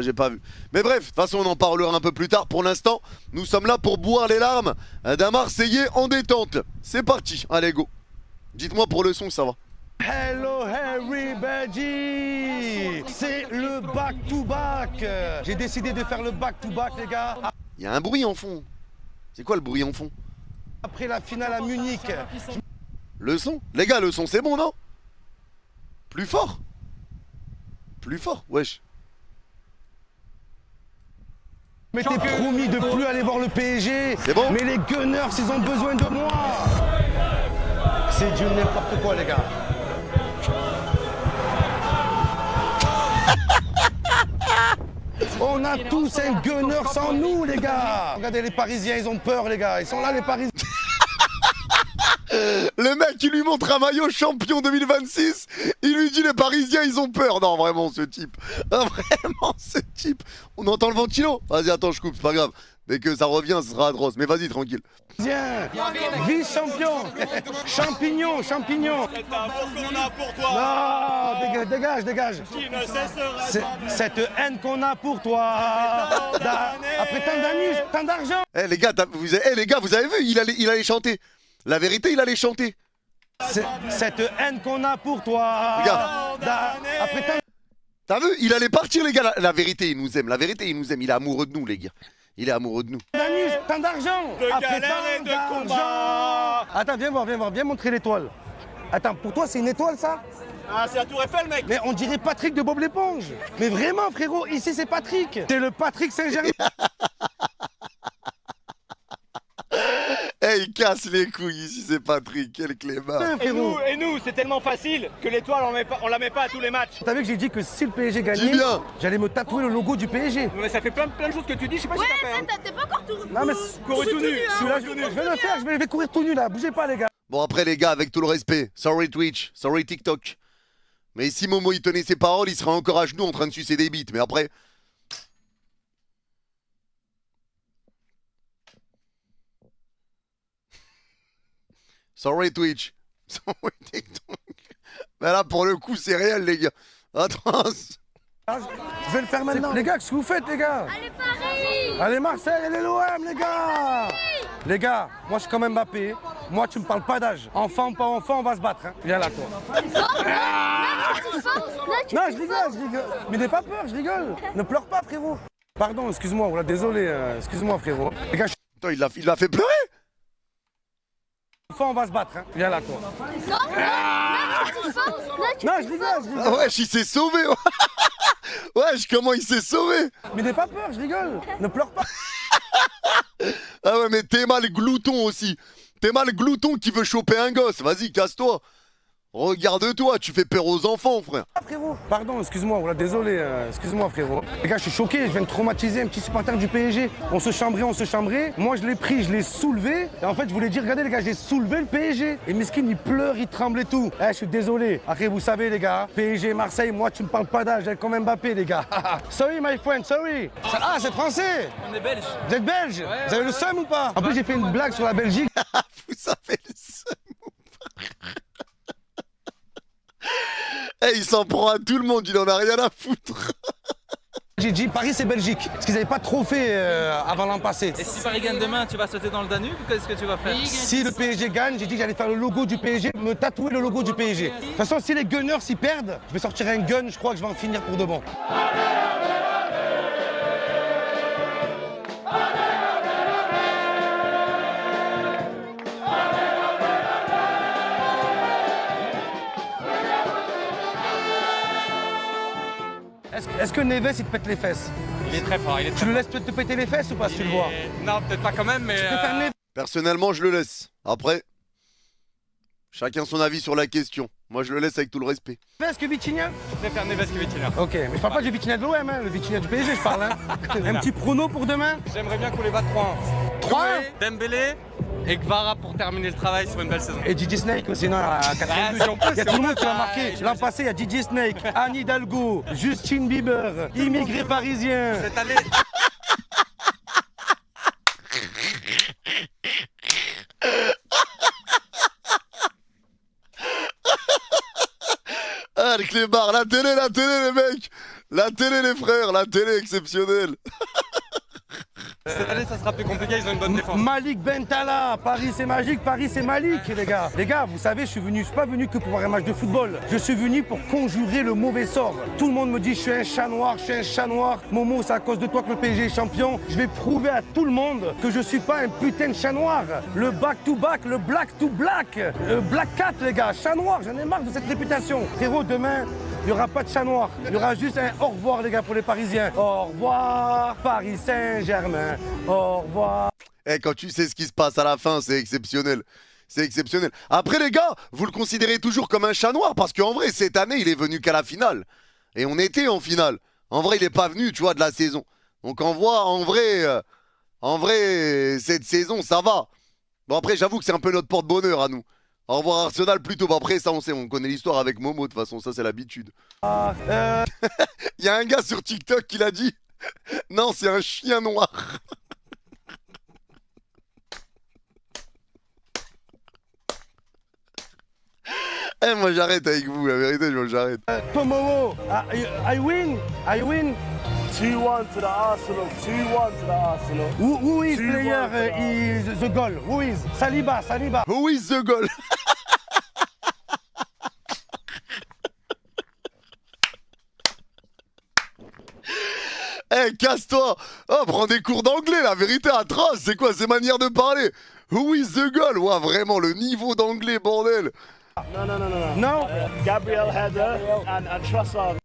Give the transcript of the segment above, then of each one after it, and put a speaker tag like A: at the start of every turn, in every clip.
A: J'ai pas vu. Mais bref, de toute façon on en parlera un peu plus tard. Pour l'instant, nous sommes là pour boire les larmes d'un Marseillais en détente. C'est parti, allez go. Dites-moi pour le son, ça va.
B: Hello everybody! C'est le back-to-back. J'ai décidé de faire le back-to-back, les gars.
A: Il y a un bruit en fond. C'est quoi le bruit en fond?
B: Après la finale à Munich.
A: Le son? Les gars, le son c'est bon, non? Plus fort? Plus fort, wesh.
B: Je m'étais promis de plus aller voir le PSG.
A: C'est bon?
B: Mais les Gunners, ils ont besoin de moi. C'est du n'importe quoi, les gars. On a tous un Gunner sans nous, les gars. Regardez les Parisiens, ils ont peur, les gars. Ils sont là, les Parisiens.
A: Le mec, il lui montre un maillot champion 2026. Il lui dit les Parisiens, ils ont peur. Non, vraiment, ce type. Vraiment, ce type. On entend le ventilo. Vas-y, attends, je coupe, c'est pas grave. Dès que ça revient, ce sera atroce. Mais vas-y, tranquille.
B: Viens, vice-champion. Champignon, champignon.
C: Cet amour qu'on a pour toi.
B: Non, dégage, dégage.
C: Qui ne cessera
B: Cette haine qu'on a pour toi. Après tant d'années, tant d'argent.
A: Eh les gars, vous avez vu, il allait chanter. La vérité, il allait chanter.
B: Cette haine qu'on a pour toi.
A: Regarde.
B: Après tant
A: T'as vu, il allait partir, les gars. La vérité, il nous aime. La vérité, il nous aime. Il est amoureux de nous, les gars. Il est amoureux de nous.
B: d'années, tant d'argent.
C: de
B: Après
C: galère et
B: tant
C: de
B: d'argent.
C: combat.
B: Attends, viens voir, viens montrer l'étoile. Attends, pour toi, c'est une étoile, ça?
C: Ah, c'est la Tour Eiffel, mec.
B: Mais on dirait Patrick de Bob l'éponge. Mais vraiment, frérot, ici, c'est Patrick. C'est le Patrick Saint-Germain.
A: Eh, il casse les couilles ici, c'est Patrick. Quel clébard.
B: frérot.
C: Et nous, c'est tellement facile que l'étoile, on la met pas à tous les matchs.
B: T'as vu que j'ai dit que si le PSG
A: Dis
B: gagnait,
A: bien.
B: j'allais me tatouer le logo du PSG.
C: Mais ça fait plein de choses que tu dis, je sais pas si t'as fait.
D: T'es pas encore tout.
B: Non mais
C: Couru tout nu.
B: celui-là, je vais le faire, je vais courir tout nu là, bougez pas les gars.
A: Bon, après, les gars, avec tout le respect. Sorry Twitch, sorry TikTok. Mais si Momo, il tenait ses paroles, il serait encore à genoux en train de sucer des bites. Mais après... Sorry Twitch. Sorry TikTok. Mais là, pour le coup, c'est réel, les gars. Attends.
B: Je vais le faire maintenant. Les gars, qu'est-ce que vous faites les gars?
D: Allez Paris.
B: Allez Marseille, allez l'OM les gars. Les gars, moi je suis comme Mbappé, moi tu me parles pas d'âge. Enfant, pas enfant, on va se battre. Hein. Viens là toi. Non, je rigole. Mais n'aie pas peur, je rigole. Ne pleure pas frérot. Pardon, excuse-moi, voilà, désolé, excuse-moi frérot. Les gars,
A: Attends, il l'a fait pleurer.
B: enfant, on va se battre. Hein. Viens là toi. Non, je rigole.
A: Ah wesh, il s'est sauvé. Wesh, comment il s'est sauvé.
B: Mais n'aie pas peur, je rigole. Ne pleure pas.
A: Ah ouais, mais t'es mal glouton aussi. T'es mal glouton qui veut choper un gosse. Vas-y, casse-toi. Regarde-toi, tu fais peur aux enfants, frère.
B: Frérot. Pardon, excuse-moi, voilà, désolé, excuse-moi frérot. Les gars, je suis choqué, je viens de traumatiser un petit supporter du PSG. On se chambrait. Moi, je l'ai pris, je l'ai soulevé. Et en fait, je voulais dire, regardez les gars, j'ai soulevé le PSG. Et Meskin, il pleure, il tremble et tout. Eh, je suis désolé. Après, vous savez les gars, PSG, Marseille, moi, tu me parles pas d'âge, j'ai comme Mbappé les gars. Sorry my friend, sorry. Ah, c'est français.
C: On est belge.
B: Vous êtes belge? Vous avez le seum ou pas? En plus, j'ai fait une blague sur la Belgique.
A: Vous savez le seum ou pas. Eh, il s'en prend à tout le monde, il en a rien à foutre.
B: J'ai dit Paris c'est Belgique, parce qu'ils n'avaient pas trop fait avant l'an passé.
E: Et si Paris gagne demain, tu vas sauter dans le Danube ou qu'est-ce que tu vas faire?
B: Si le PSG gagne, j'ai dit que j'allais faire le logo du PSG, me tatouer le logo du PSG. De toute façon, si les Gunners s'y perdent, je vais sortir un gun, je crois que je vais en finir pour de bon. Est-ce que Neves il te pète les fesses?
E: Il est très fort, il est
B: Tu
E: très
B: le
E: fort.
B: laisses peut-être te péter les fesses ou pas si tu le vois?
E: Non, peut-être pas quand même, mais.
B: Je préfère Neves.
A: Personnellement, je le laisse. Après, chacun son avis sur la question. Moi, je le laisse avec tout le respect.
B: Que Vitinha?
E: Je préfère Neves que Vitinha.
B: Ok, mais je parle pas du Vitinha de l'OM, hein, le Vitinha du PSG je parle. Hein. Un petit prono pour demain?
E: J'aimerais bien qu'on les batte 3-1.
B: 3?
E: Dembélé et Kvara pour terminer le travail sur une belle saison.
B: Et DJ Snake aussi, non, à 4
E: si on peut,
B: Il y a
E: si
B: tout
E: on
B: le monde
E: peut.
B: qui l'a marqué. L'an passé, il y a DJ Snake, Anne Hidalgo, Justin Bieber, immigré parisien.
E: Cette année.
A: Ah, le clébard, la télé, les mecs. La télé, les frères, la télé exceptionnelle.
E: Cette année, ça sera plus compliqué, ils ont une bonne défense.
B: Malik Bentala, Paris c'est magique, Paris c'est Malik, les gars. Les gars, vous savez, je suis pas venu que pour voir un match de football. Je suis venu pour conjurer le mauvais sort. Tout le monde me dit je suis un chat noir, je suis un chat noir. Momo, c'est à cause de toi que le PSG est champion. Je vais prouver à tout le monde que je suis pas un putain de chat noir. Le back to back, le black to black, le black cat, les gars, chat noir, j'en ai marre de cette réputation. Frérot, demain, il n'y aura pas de chat noir. Il y aura juste un au revoir, les gars, pour les Parisiens. Au revoir, Paris Saint-Germain. Au revoir.
A: Eh, quand tu sais ce qui se passe à la fin, c'est exceptionnel. C'est exceptionnel. Après, les gars, vous le considérez toujours comme un chat noir parce qu'en vrai, cette année, il est venu qu'à la finale. Et on était en finale. En vrai, il n'est pas venu, tu vois, de la saison. Donc, en vrai, cette saison, ça va. Bon, après, j'avoue que c'est un peu notre porte-bonheur à nous. Au revoir Arsenal plutôt. Bah, après, ça, on sait, on connaît l'histoire avec Momo. De toute façon, ça, c'est l'habitude. Il y a un gars sur TikTok qui l'a dit. Non, c'est un chien noir. Eh, moi j'arrête avec vous, la vérité, j'arrête.
B: Tomowo, I win.
D: 2-1 to the Arsenal. 2-1 to the Arsenal.
B: Who is
D: 2-1
B: player is the goal? Who is? Saliba.
A: Who is the goal? Eh, casse-toi! Oh, prends des cours d'anglais, la vérité atroce! C'est quoi ces manières de parler? Who is the goal? Ouah, vraiment, le niveau d'anglais, bordel!
B: Non.
D: Gabriel Header and Trossard.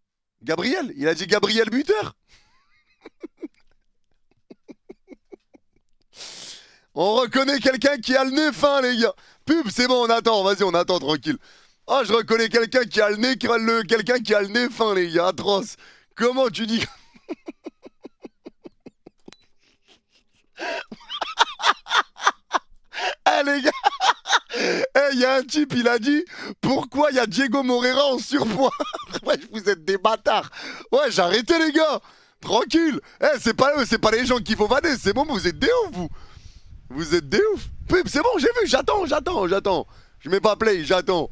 A: Gabriel? Il a dit Gabriel buteur? On reconnaît quelqu'un qui a le nez fin, les gars! Pub, c'est bon, on attend, vas-y, on attend tranquille. Ah, je reconnais quelqu'un qui a le nez, quelqu'un qui a le nez fin, les gars, atroce! Comment tu dis? Eh les gars, il y a un type, il a dit pourquoi il y a Diego Moreira en surpoids. Ouais, vous êtes des bâtards. Ouais, j'ai arrêté les gars. Tranquille. C'est pas eux, c'est pas les gens qu'il faut vanner. C'est bon, vous êtes des ouf, vous. Vous êtes des ouf. Pub, c'est bon, j'ai vu, j'attends. Je mets pas play, j'attends.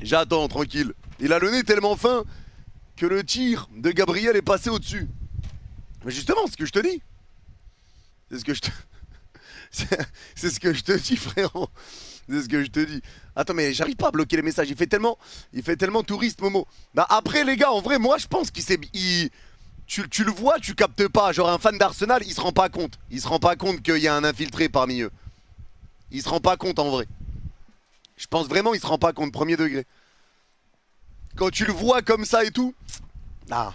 A: J'attends, tranquille. Il a le nez tellement fin que le tir de Gabriel est passé au-dessus. Mais justement, c'est ce que je te dis. C'est ce que je te... c'est ce que je te dis, frérot. C'est ce que je te dis. Attends, mais j'arrive pas à bloquer les messages. Il fait tellement touriste, Momo. Bah après, les gars, en vrai, moi, je pense qu'il s'est... Tu le vois, tu captes pas. Genre, un fan d'Arsenal, il se rend pas compte. Il se rend pas compte qu'il y a un infiltré parmi eux. Il se rend pas compte, en vrai. Je pense vraiment, il se rend pas compte, premier degré. Quand tu le vois comme ça et tout... Ah...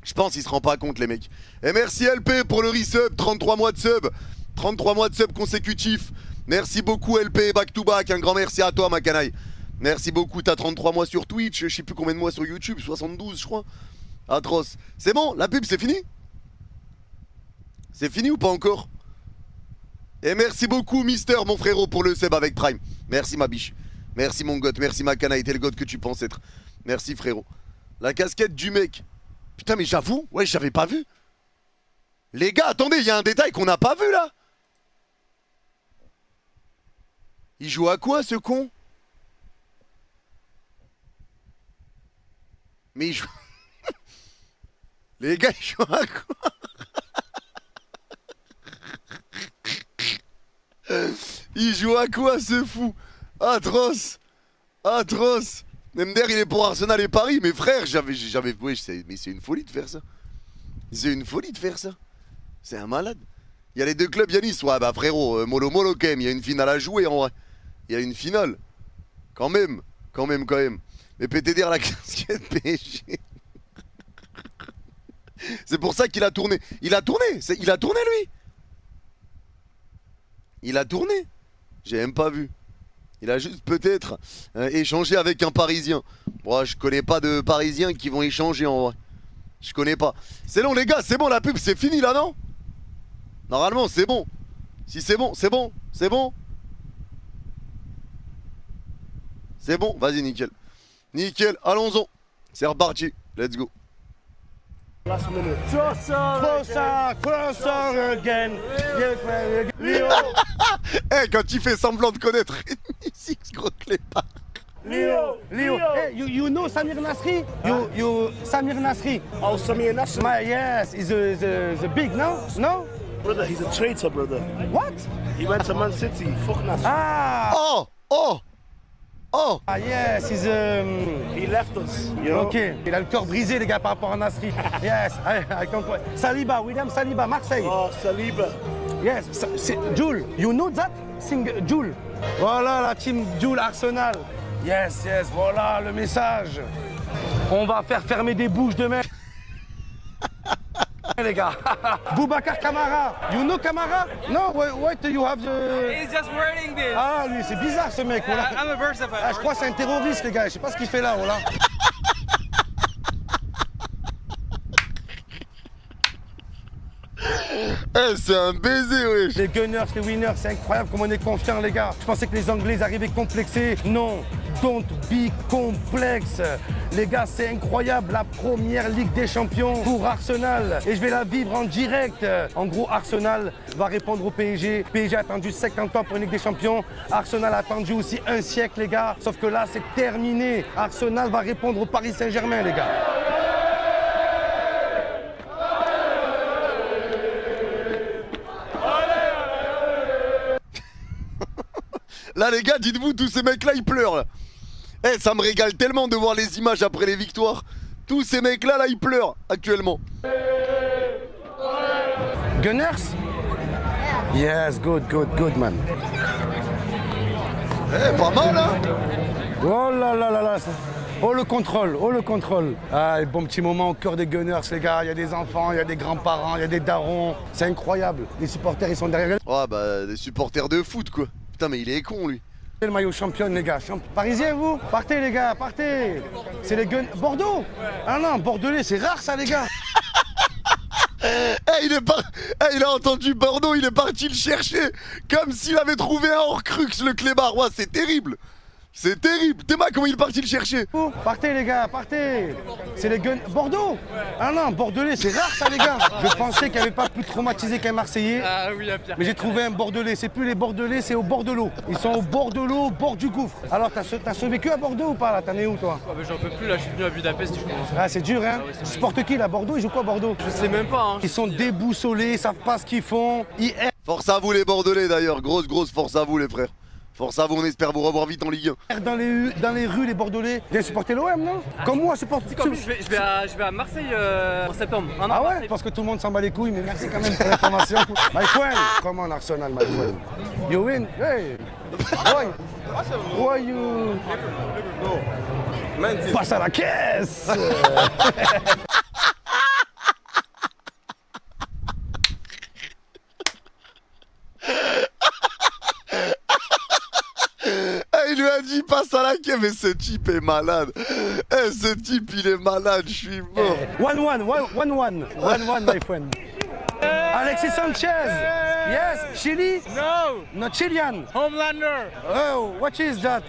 A: Je pense qu'il se rend pas compte les mecs. Et merci LP pour le resub, 33 mois de sub. 33 mois de sub consécutifs. Merci beaucoup LP, back to back. Un grand merci à toi ma canaille. Merci beaucoup, t'as 33 mois sur Twitch. Je sais plus combien de mois sur YouTube, 72 je crois. Atroce. C'est bon, la pub c'est fini? C'est fini ou pas encore? Et merci beaucoup Mister, mon frérot, pour le sub avec Prime. Merci ma biche. Merci mon goth, merci ma canaille, t'es le goth que tu penses être. Merci frérot. La casquette du mec. Putain mais j'avoue, ouais j'avais pas vu. Les gars, attendez, il y a un détail qu'on n'a pas vu là. Il joue à quoi ce con? Mais il joue... Les gars, ils jouent à quoi? Il joue à quoi ce fou? Atroce. Atroce. Nemder il est pour Arsenal et Paris. Mais frère, oui, mais c'est une folie de faire ça. C'est une folie de faire ça. C'est un malade. Il y a les deux clubs Yanis. Ouais bah frérot, mollo mollo quand même. Il y a une finale à jouer en vrai. Il y a une finale. Quand même. Mais PTDR la casquette PSG. C'est pour ça qu'il a tourné. Il a tourné lui. Il a tourné. J'ai même pas vu. Il a juste peut-être échangé avec un Parisien. Moi, je connais pas de Parisiens qui vont échanger en vrai. Je connais pas. C'est long les gars, c'est bon la pub, c'est fini là non? Normalement c'est bon. Si c'est bon, c'est bon. C'est bon. C'est bon, vas-y nickel. Nickel, allons-y. C'est reparti, let's go.
D: Last minute. Trossard again.
A: Eh, quand il fait semblant de connaître, 6 gros clépard.
D: Leo.
B: Leo. Hey, you know Samir Nasri? You Samir Nasri.
D: Oh, Samir Nasri.
B: Yes, he's the big, no? No?
D: Brother, he's a traitor, brother.
B: What?
D: He went to Man City. Fuck Nasri.
B: Ah,
A: Oh, oh, oh.
B: yes, he's
D: He left us. You know?
B: Ok, il a le cœur brisé les gars par rapport à Nasri. Yes, I comprends. Saliba, William Saliba, Marseille.
D: Oh, Saliba.
B: Yes, c'est Jules. You know that? Sing Jules. Voilà la team Jules Arsenal. Yes, yes, voilà le message. On va faire fermer des bouches de merde. Les gars. Boubacar Kamara. You know Kamara? No, what you have the...
E: He's just wording this.
B: Ah lui, c'est bizarre ce mec. Voilà.
E: I'm a Barca fan.
B: Ah, je crois que c'est un terroriste les gars. Je sais pas ce qu'il fait là, voilà.
A: Eh, c'est un baiser, wesh.
B: Les Gunners, les Winners, c'est incroyable comme on est confiants les gars. Je pensais que les Anglais arrivaient complexés. Non, don't be complexe. Les gars, c'est incroyable. La première Ligue des Champions pour Arsenal. Et je vais la vivre en direct. En gros, Arsenal va répondre au PSG. PSG a attendu 50 ans pour une Ligue des Champions. Arsenal a attendu aussi un siècle, les gars. Sauf que là, c'est terminé. Arsenal va répondre au Paris Saint-Germain, les gars.
A: Là, les gars, dites-vous, tous ces mecs-là, ils pleurent. Là. Eh, ça me régale tellement de voir les images après les victoires. Tous ces mecs-là, là, ils pleurent actuellement.
B: Gunners? Yes, good man.
A: Eh, pas mal, hein.
B: Oh là là là là. Oh le contrôle, oh le contrôle. Ah, et bon petit moment au cœur des Gunners, les gars. Il y a des enfants, il y a des grands-parents, il y a des darons. C'est incroyable. Les supporters, ils sont derrière.
A: Ouais, bah, des supporters de foot, quoi. Putain, mais il est con, lui.
B: Le maillot championne, les gars. Parisien, vous? Partez, les gars, partez. C'est les Gunners. Bordeaux? Ah non, Bordelais, c'est rare, ça, les gars.
A: Eh, il a entendu Bordeaux, il est parti le chercher. Comme s'il avait trouvé un Horcrux, le clébard. Ouais, c'est terrible. C'est terrible. T'es mal comment il est parti le chercher.
B: Partez, les gars, partez. C'est les Gunners. Bordeaux? Ah non, Bordelais, c'est rare, ça, les gars. Je pensais qu'il n'y avait pas plus traumatisé qu'un Marseillais.
E: Ah oui, à Pierre.
B: Mais j'ai trouvé un Bordelais. C'est plus les Bordelais, c'est au bord de l'eau. Ils sont au bord de l'eau, au bord du gouffre. Alors, t'as survécu à Bordeaux ou pas, là? T'en es où, toi?
E: Ah, mais j'en peux plus, là, je suis venu à Budapest, tu commences.
B: Ah, c'est dur, hein? Tu supportes qui, là, Bordeaux? Ils jouent quoi, Bordeaux?
E: Je sais même pas, hein.
B: Ils sont déboussolés, ils savent pas ce qu'ils font. Ils
A: Force à vous, les Bordelais, d'ailleurs. Grosse force à vous, les frères. Force à vous, on espère vous revoir vite en Ligue 1.
B: errent dans les rues, les Bordelais. Viens supporter l'OM, non? Comme moi, supporte.
E: Tu sais qu'en plus, je vais à Marseille en septembre. Un an
B: Ah
E: à
B: ouais?
E: Marseille.
B: Parce que tout le monde s'en bat les couilles, mais merci quand même pour l'information. My friend, come on Arsenal, my friend. You win? Hey! Why you... Passe à la caisse!
A: Eh, il lui a dit passe à la queue, mais ce type est malade. Eh, ce type, il est malade, je suis mort.
B: 1-1, my friend. Alexis Sanchez! Yes, Chili?
E: No!
B: No, Chilean.
E: Homelander!
B: Oh, what is that?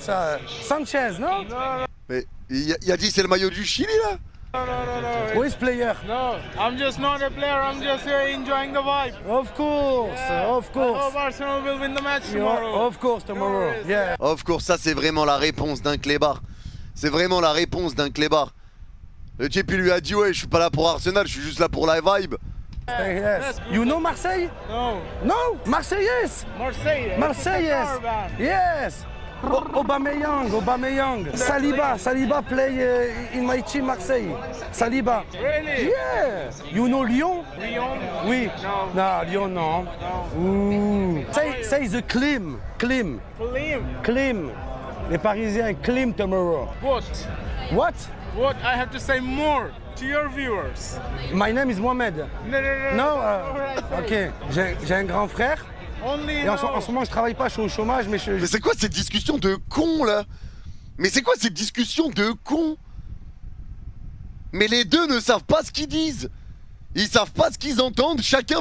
B: Sanchez, no?
A: Mais il a dit c'est le maillot du Chili, là.
B: Who is player?
E: No, I'm just not a player, I'm just here enjoying the vibe.
B: Of course, of
E: I
B: course.
E: hope Arsenal will win the match tomorrow.
B: Of course, tomorrow. Yeah.
A: Of course, ça c'est vraiment la réponse d'un clébard. C'est vraiment la réponse d'un clébard. Le type il lui a dit ouais je suis pas là pour Arsenal, je suis juste là pour la vibe.
B: Yes. You know Marseille?
E: No,
B: No, Marseillaise.
E: Marseille.
B: Marseillais. Yes. Aubameyang. Saliba play in my team Marseille. Saliba.
E: Really?
B: Yeah. You know Lyon?
E: Lyon?
B: Oui.
E: No.
B: No, Lyon non. Ooh. Say the clim.
E: Clean.
B: Les Parisiens clim tomorrow. What?
E: What I have to say more to your viewers?
B: My name is Mohamed.
E: No.
B: Ok. J'ai un grand frère.
E: Only
B: Et en ce moment, je travaille pas, je suis au chômage, mais
A: Mais c'est quoi cette discussion de con là? Mais c'est quoi cette discussion de con? Mais les deux ne savent pas ce qu'ils disent. Ils savent pas ce qu'ils entendent. Chacun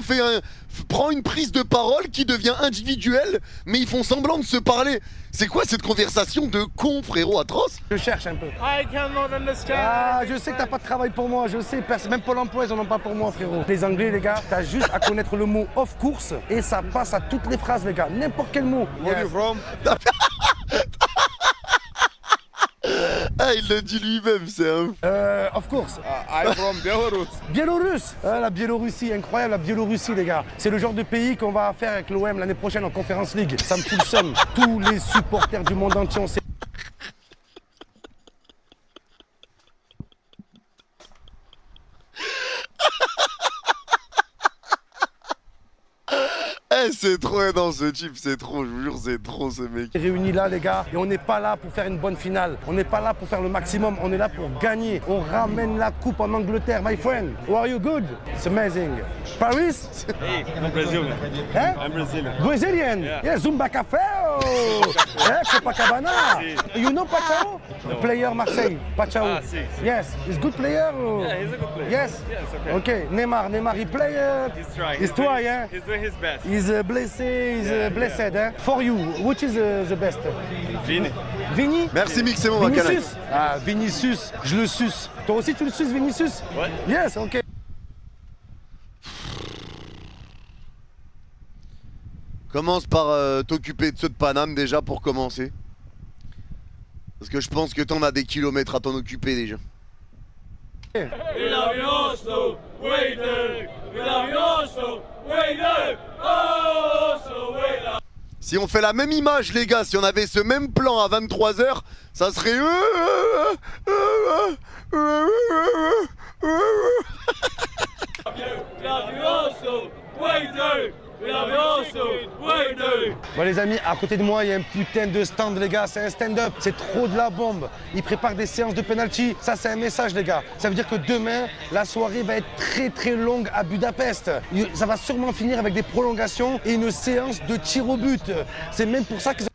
A: prend une prise de parole qui devient individuelle, mais ils font semblant de se parler. C'est quoi cette conversation de con, frérot, atroce?
B: je cherche un peu.
E: I cannot understand.
B: Ah, je sais que t'as pas de travail pour moi, je sais, même Pôle emploi, ils en ont pas pour moi, frérot. Les Anglais, les gars, t'as juste à connaître le mot off course et ça passe à toutes les phrases, les gars. N'importe quel mot. Yes.
A: il le dit lui-même, c'est un...
B: Of course.
C: I'm from Belarus.
B: Biélorusse. La Biélorussie, incroyable la Biélorussie les gars. C'est le genre de pays qu'on va faire avec l'OM l'année prochaine en Conference League. Ça me fout le seum. Tous les supporters du monde entier, on sait.
A: Eh, c'est trop dans ce type, c'est trop, je vous jure, c'est trop ce mec.
B: Réunis là les gars et on n'est pas là pour faire une bonne finale, on n'est pas là pour faire le maximum, on est là pour gagner. On ramène la coupe en Angleterre, my friend. How are you? Good? It's amazing. Paris?
C: Hey, I'm Brazilian.
B: Hein?
C: I'm Brazilian.
B: Brazilian? Yeah, Zumba Café. Copacabana. You know Pachao? Player Marseille, Pachao.
C: Ah, si.
B: Yes, he's good player.
C: Yeah, he's a good player.
B: Yes.
C: Yes, okay.
B: Okay, Neymar, he play.
C: He's trying.
B: He's trying, yeah.
C: He's doing his best.
B: He's blessed, hein? For you, which is the best?
C: Vini.
B: Vini?
A: Merci Mick, c'est bon, ma canette.
B: Vinicius? Ah, Vinicius, je le suce. Toi aussi tu le suces, Vinicius?
C: Ouais.
B: Yes, ok.
A: Commence par t'occuper de ceux de Paname déjà pour commencer. Parce que je pense que t'en as des kilomètres à t'en occuper déjà. Si on fait la même image les gars, si on avait ce même plan à 23h, ça serait...
B: Bon les amis, à côté de moi, il y a un putain de stand les gars, c'est un stand-up, c'est trop de la bombe. Ils préparent des séances de penalty, ça c'est un message les gars. Ça veut dire que demain, la soirée va être très très longue à Budapest. Ça va sûrement finir avec des prolongations et une séance de tir au but. C'est même pour ça qu'ils...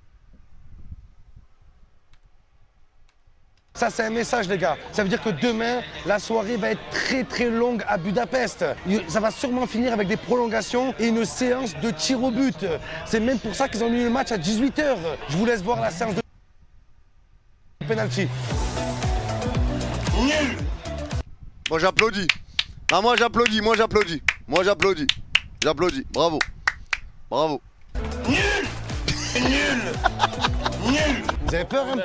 B: Ça c'est un message les gars. Ça veut dire que demain, la soirée va être très très longue à Budapest. Ça va sûrement finir avec des prolongations et une séance de tir au but. C'est même pour ça qu'ils ont mis le match à 18h. Je vous laisse voir la séance de penalty.
A: Nul. Moi j'applaudis. Ah moi j'applaudis, moi j'applaudis. Moi j'applaudis. J'applaudis. Bravo. Bravo. Nul. Nul. Nul.
B: Vous avez peur un peu?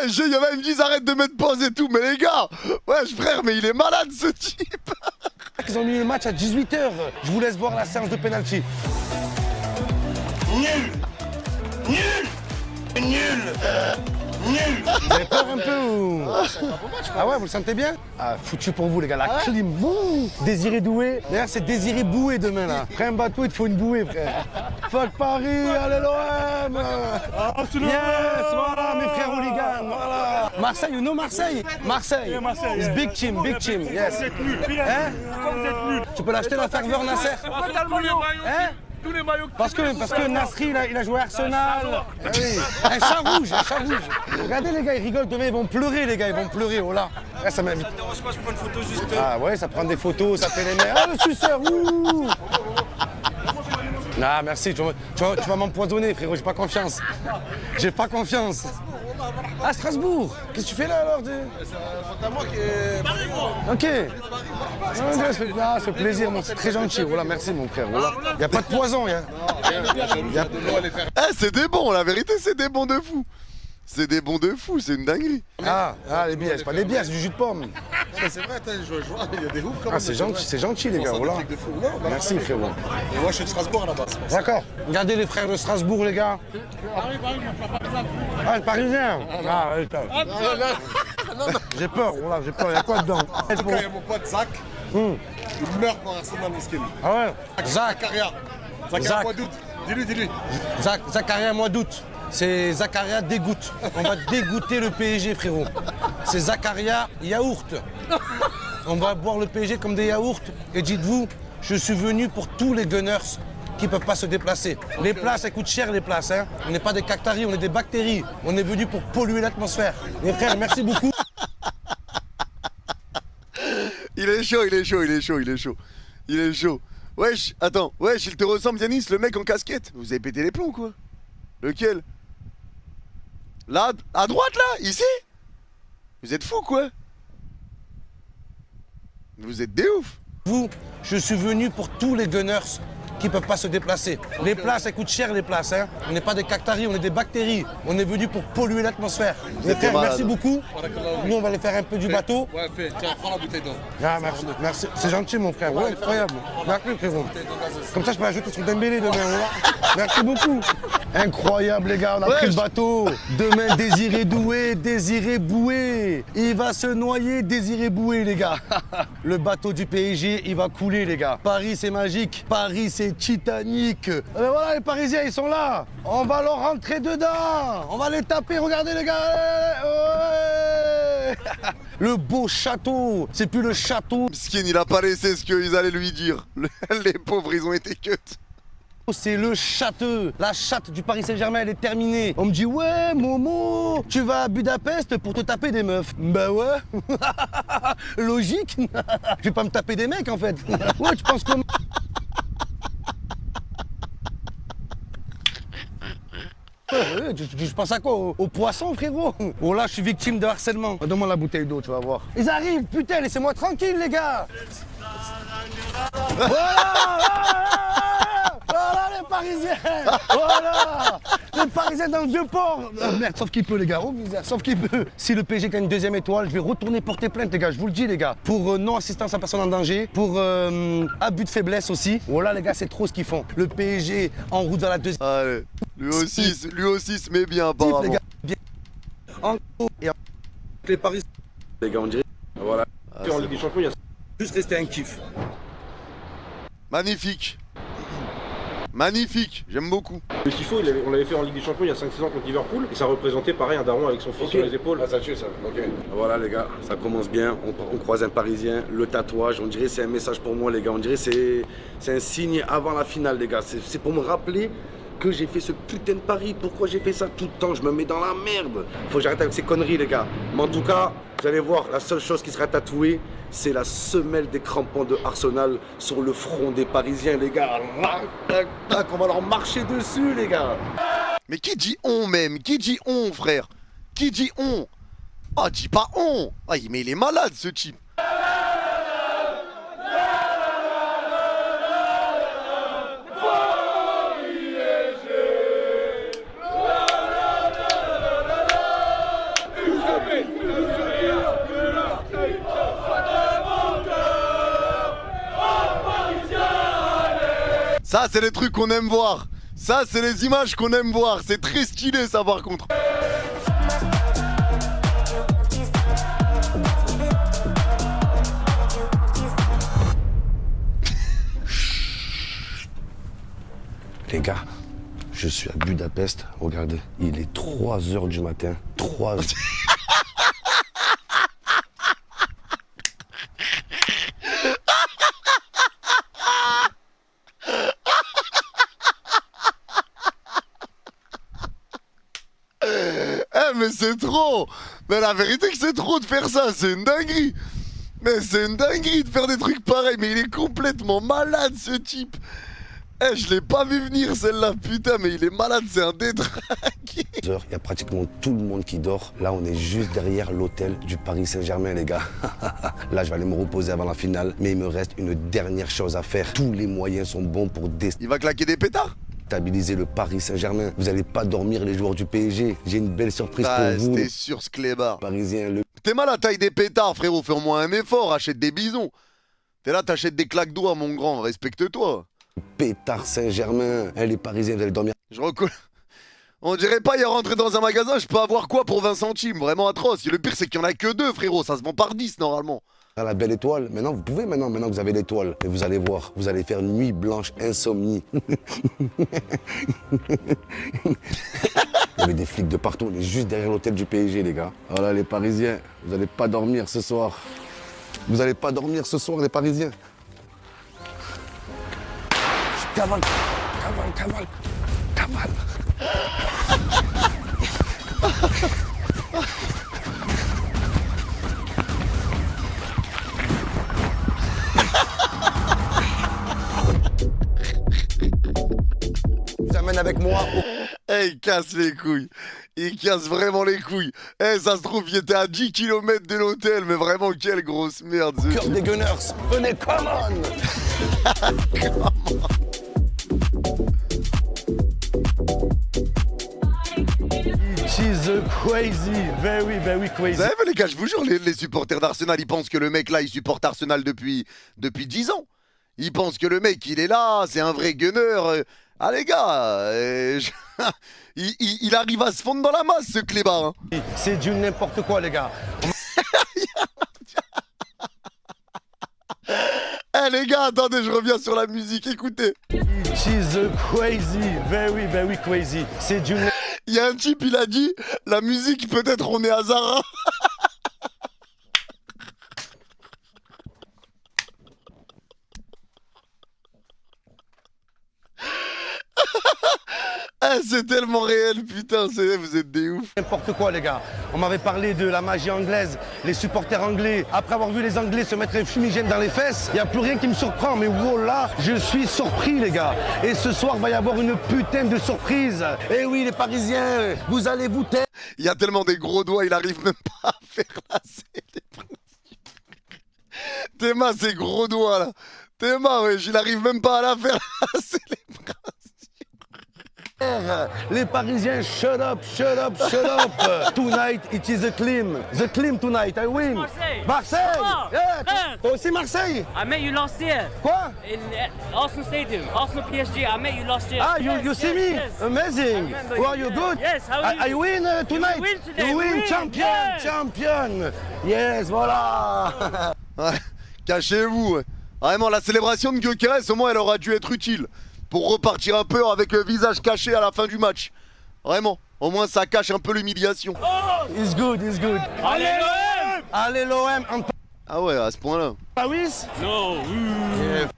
A: Il y en a, ils me disent arrête de mettre pause et tout, mais les gars, wesh frère, mais il est malade ce type.
B: Ils ont mis le match à 18h. Je vous laisse voir la séance de penalty.
A: Nul. Nul. Nul. Nul.
B: Vous avez peur un peu ou... Ah ouais, vous le sentez bien? Ah, foutu pour vous les gars, la clim. Désiré Doué. D'ailleurs, c'est Désiré Boué demain là. Après un bateau, il te faut une bouée, frère. Fuck Paris, allez l'OM. Yes, voilà, mes frères hooligans, voilà. Marseille, you know Marseille? Marseille. It's big team, yes.
D: Vous êtes nuls.
B: Hein?
D: Vous êtes nuls.
B: Tu peux l'acheter la ferveur, Nasser? Hein?
D: Tous les maillots.
B: Parce que Nasri, il a joué à Arsenal. Ah oui. Un chat rouge, un chat rouge. Regardez les gars, ils rigolent demain, ils vont pleurer les gars, ils vont pleurer, oh là. Ah, ça m'invite. Ah ouais, ça prend des photos, ça fait les mains. Ah le suceur, ouh. Ah merci, tu vas m'empoisonner frérot, j'ai pas confiance. J'ai pas confiance. Ah Strasbourg, qu'est-ce que tu fais là alors? C'est à moi qui est... Ok. Ah, ça fait plaisir, c'est très gentil. Voilà, merci mon frère. Voilà. Il n'y a pas de poison.
A: C'est des bons, la vérité, c'est des bons de fou. C'est des bons de fou, c'est une dinguerie.
B: Ah, les bières, c'est pas des bières, c'est du jus de pomme.
F: C'est vrai, il y a des ouf quand même.
B: Ah, c'est gentil les gars, voilà. Merci frérot.
F: Et moi je suis de Strasbourg à la base.
B: D'accord. Regardez les frères de Strasbourg les gars. Ah, le parisien. Ah, j'ai peur, voilà, j'ai peur. Il y a quoi dedans?
F: En tout cas, il y a mon pote Zach. Il meurt pour Arsenal Miskin.
B: Ah ouais.
F: Zakaria. Zakaria mois d'août. Dis-lui.
B: Zakaria mois d'août. C'est Zakaria dégoûte. On va dégoûter le PSG, frérot. C'est Zakaria yaourt. On va boire le PSG comme des yaourts. Et dites-vous, je suis venu pour tous les Gunners qui ne peuvent pas se déplacer. Les places, elles coûtent cher, les places. Hein. On n'est pas des cactaries, on est des bactéries. On est venu pour polluer l'atmosphère. Mes frères, merci beaucoup.
A: Il est chaud. Wesh, attends, wesh, il te ressemble Yanis, le mec en casquette. Vous avez pété les plombs quoi? Lequel? Là, à droite là, ici? Vous êtes fous quoi? Vous êtes des ouf.
B: Vous, je suis venu pour tous les Gunners qui ne peuvent pas se déplacer. Les places, ça coûte cher les places. Hein. On n'est pas des cactaries, on est des bactéries. On est venu pour polluer l'atmosphère. Mes frères, merci beaucoup. Nous, on va aller faire un peu du bateau.
F: Ouais, fais, tiens, prends la bouteille d'eau.
B: Ah, merci, merci. C'est gentil, mon frère. Ouais, incroyable. Merci, frérot. Comme ça, je peux ajouter sur Dembélé demain. Voilà. Merci beaucoup. Incroyable, les gars. On a pris le bateau. Demain, Désiré Doué, Désiré Boué. Il va se noyer, Désiré Boué, les gars. Le bateau du PSG, il va couler, les gars. Paris, c'est magique. Paris, c'est Titanic. Ben voilà, les Parisiens, ils sont là. On va leur rentrer dedans. On va les taper. Regardez, les gars. Ouais. Le beau château. C'est plus le château.
A: Skin, il a pas laissé ce qu'ils allaient lui dire. Les pauvres, ils ont été cut.
B: C'est le château. La chatte du Paris Saint-Germain, elle est terminée. On me dit, ouais, Momo, tu vas à Budapest pour te taper des meufs. Bah ouais. Logique. Je vais pas me taper des mecs, en fait. Ouais, tu penses comme... Je pense à quoi au poisson, frérot. Oh là, je suis victime de harcèlement. Donne-moi la bouteille d'eau, tu vas voir. Ils arrivent, putain, laissez-moi tranquille, les gars. Voilà. Voilà les Parisiens. Voilà. Les Parisiens dans le Vieux-Port. Oh, merde, sauf qu'il peut, les gars. Oh misère, sauf qu'il peut. Si le PSG gagne une deuxième étoile, je vais retourner porter plainte, les gars. Je vous le dis, les gars. Pour non-assistance à personne en danger. Pour abus de faiblesse aussi. Voilà, les gars, c'est trop ce qu'ils font. Le PSG en route vers la deuxième.
A: Allez, lui aussi se met bien, apparemment.
B: Les gars, bien. En et en... Les Parisiens.
G: Les gars, on dirait. Voilà.
A: Ah,
G: En Ligue des Champions, il y a juste resté un kiff.
A: Magnifique. Magnifique, j'aime beaucoup.
G: Le tifo, on l'avait fait en Ligue des Champions il y a 5-6 ans contre Liverpool. Et ça représentait pareil un daron avec son fils sur les épaules.
F: Ah, ça tue ça. Ok.
G: Voilà les gars, ça commence bien. On croise un Parisien, le tatouage. On dirait c'est un message pour moi les gars. On dirait c'est un signe avant la finale les gars. C'est pour me rappeler que j'ai fait ce putain de pari. Pourquoi j'ai fait ça tout le temps? Je me mets dans la merde. Faut que j'arrête avec ces conneries les gars. Mais en tout cas, vous allez voir, la seule chose qui sera tatouée, c'est la semelle des crampons de Arsenal sur le front des Parisiens les gars. On va leur marcher dessus les gars.
A: Mais qui dit on même? Qui dit on, frère? Qui dit on? Ah, dis pas on. Ah, mais il est malade, ce type. Ça, c'est les trucs qu'on aime voir. Ça, c'est les images qu'on aime voir. C'est très stylé, ça, par contre.
B: Les gars, je suis à Budapest. Regardez, il est 3h du matin. 3h.
A: Mais c'est trop. Mais la vérité que c'est trop de faire ça, c'est une dinguerie. Mais c'est une dinguerie de faire des trucs pareils. Mais il est complètement malade, ce type. Eh, je l'ai pas vu venir celle-là, putain, mais il est malade, c'est un détraqué.
B: Il y a pratiquement tout le monde qui dort. Là, on est juste derrière l'hôtel du Paris Saint-Germain, les gars. Là, je vais aller me reposer avant la finale. Mais il me reste une dernière chose à faire. Tous les moyens sont bons pour
A: Il va claquer des pétards.
B: déstabiliser le Paris Saint-Germain. Vous n'allez pas dormir, les joueurs du PSG. J'ai une belle surprise pour vous.
A: C'était sûr, ce clébard.
B: Parisien, le...
A: T'es mal à taille des pétards, frérot. Fais au moins un effort, achète des bisons. T'es là, t'achètes des claques doigts, mon grand. Respecte-toi.
B: Pétard Saint-Germain. Les Parisiens, vous allez dormir.
A: Je reconnais. On dirait pas, il est rentré dans un magasin, je peux avoir quoi pour 20 centimes? Vraiment atroce. Et le pire, c'est qu'il y en a que 2, frérot. Ça se vend par 10, normalement.
B: À la belle étoile. Maintenant, vous pouvez, maintenant que vous avez l'étoile. Et vous allez voir, vous allez faire nuit blanche, insomnie. Il y avait des flics de partout. On est juste derrière l'hôtel du PSG, les gars. Voilà, les Parisiens, vous n'allez pas dormir ce soir. Vous n'allez pas dormir ce soir, les Parisiens. Cavale, cavale, cavale, cavale. Je vous amène avec moi au...
A: Eh, il casse les couilles. Il casse vraiment les couilles. Eh, ça se trouve, il était à 10 km de l'hôtel, mais vraiment, quelle grosse merde.
B: cœur des Gunners. Venez, come on.
A: Come on.
B: is crazy, very, very
A: Vous
B: crazy.
A: savez, les gars, je vous jure, les supporters d'Arsenal, ils pensent que le mec là, il supporte Arsenal depuis 10 ans. Ils pensent que le mec, il est là, c'est un vrai gunner. Ah les gars, il arrive à se fondre dans la masse, ce clébard. Hein.
B: C'est du n'importe quoi, les gars.
A: Eh les gars, attendez, je reviens sur la musique, écoutez.
B: It is crazy, very, very crazy. C'est du...
A: Il y a un type, il a dit, la musique, peut-être on est à Zara. Eh, c'est tellement réel, putain, vous êtes des ouf.
B: N'importe quoi, les gars. On m'avait parlé de la magie anglaise, les supporters anglais. Après avoir vu les Anglais se mettre un fumigène dans les fesses, il n'y a plus rien qui me surprend. Mais voilà, je suis surpris, les gars. Et ce soir, va y avoir une putain de surprise. Eh oui, les Parisiens, vous allez vous taire.
A: Il y a tellement des gros doigts, il arrive même pas à faire lasser les principes. Théma, ces gros doigts là. Théma, ouais, il arrive même pas à la faire lasser les principes.
B: Les Parisiens, shut up, shut up, shut up. Tonight, it is the clean. The clean tonight, I win.
H: Marseille.
B: Marseille.
H: Oh,
B: Yeah.
H: frère.
B: Toi aussi Marseille.
H: I met you last year
B: Quoi?
H: in Arsenal Stadium, Arsenal PSG. I met you last year.
B: Ah, you see me?
H: Yes.
B: Amazing.
H: remember
B: Well,
H: you.
B: you good?
H: Yes, how are
B: I
H: you?
B: win tonight.
H: You win today,
B: You
H: we
B: win,
H: win,
B: champion,
H: yeah.
B: champion. Yes, voilà.
A: Ouais, cachez-vous. Ouais. Vraiment, la célébration de Gyökeres, au moins, elle aura dû être utile. Pour repartir un peu avec le visage caché à la fin du match. Vraiment, au moins ça cache un peu l'humiliation.
B: It's good, it's good.
H: Allez, l'OM.
B: Allez l'OM en
A: Ah ouais, à ce point-là.
B: Paris?
H: No.
B: Yeah.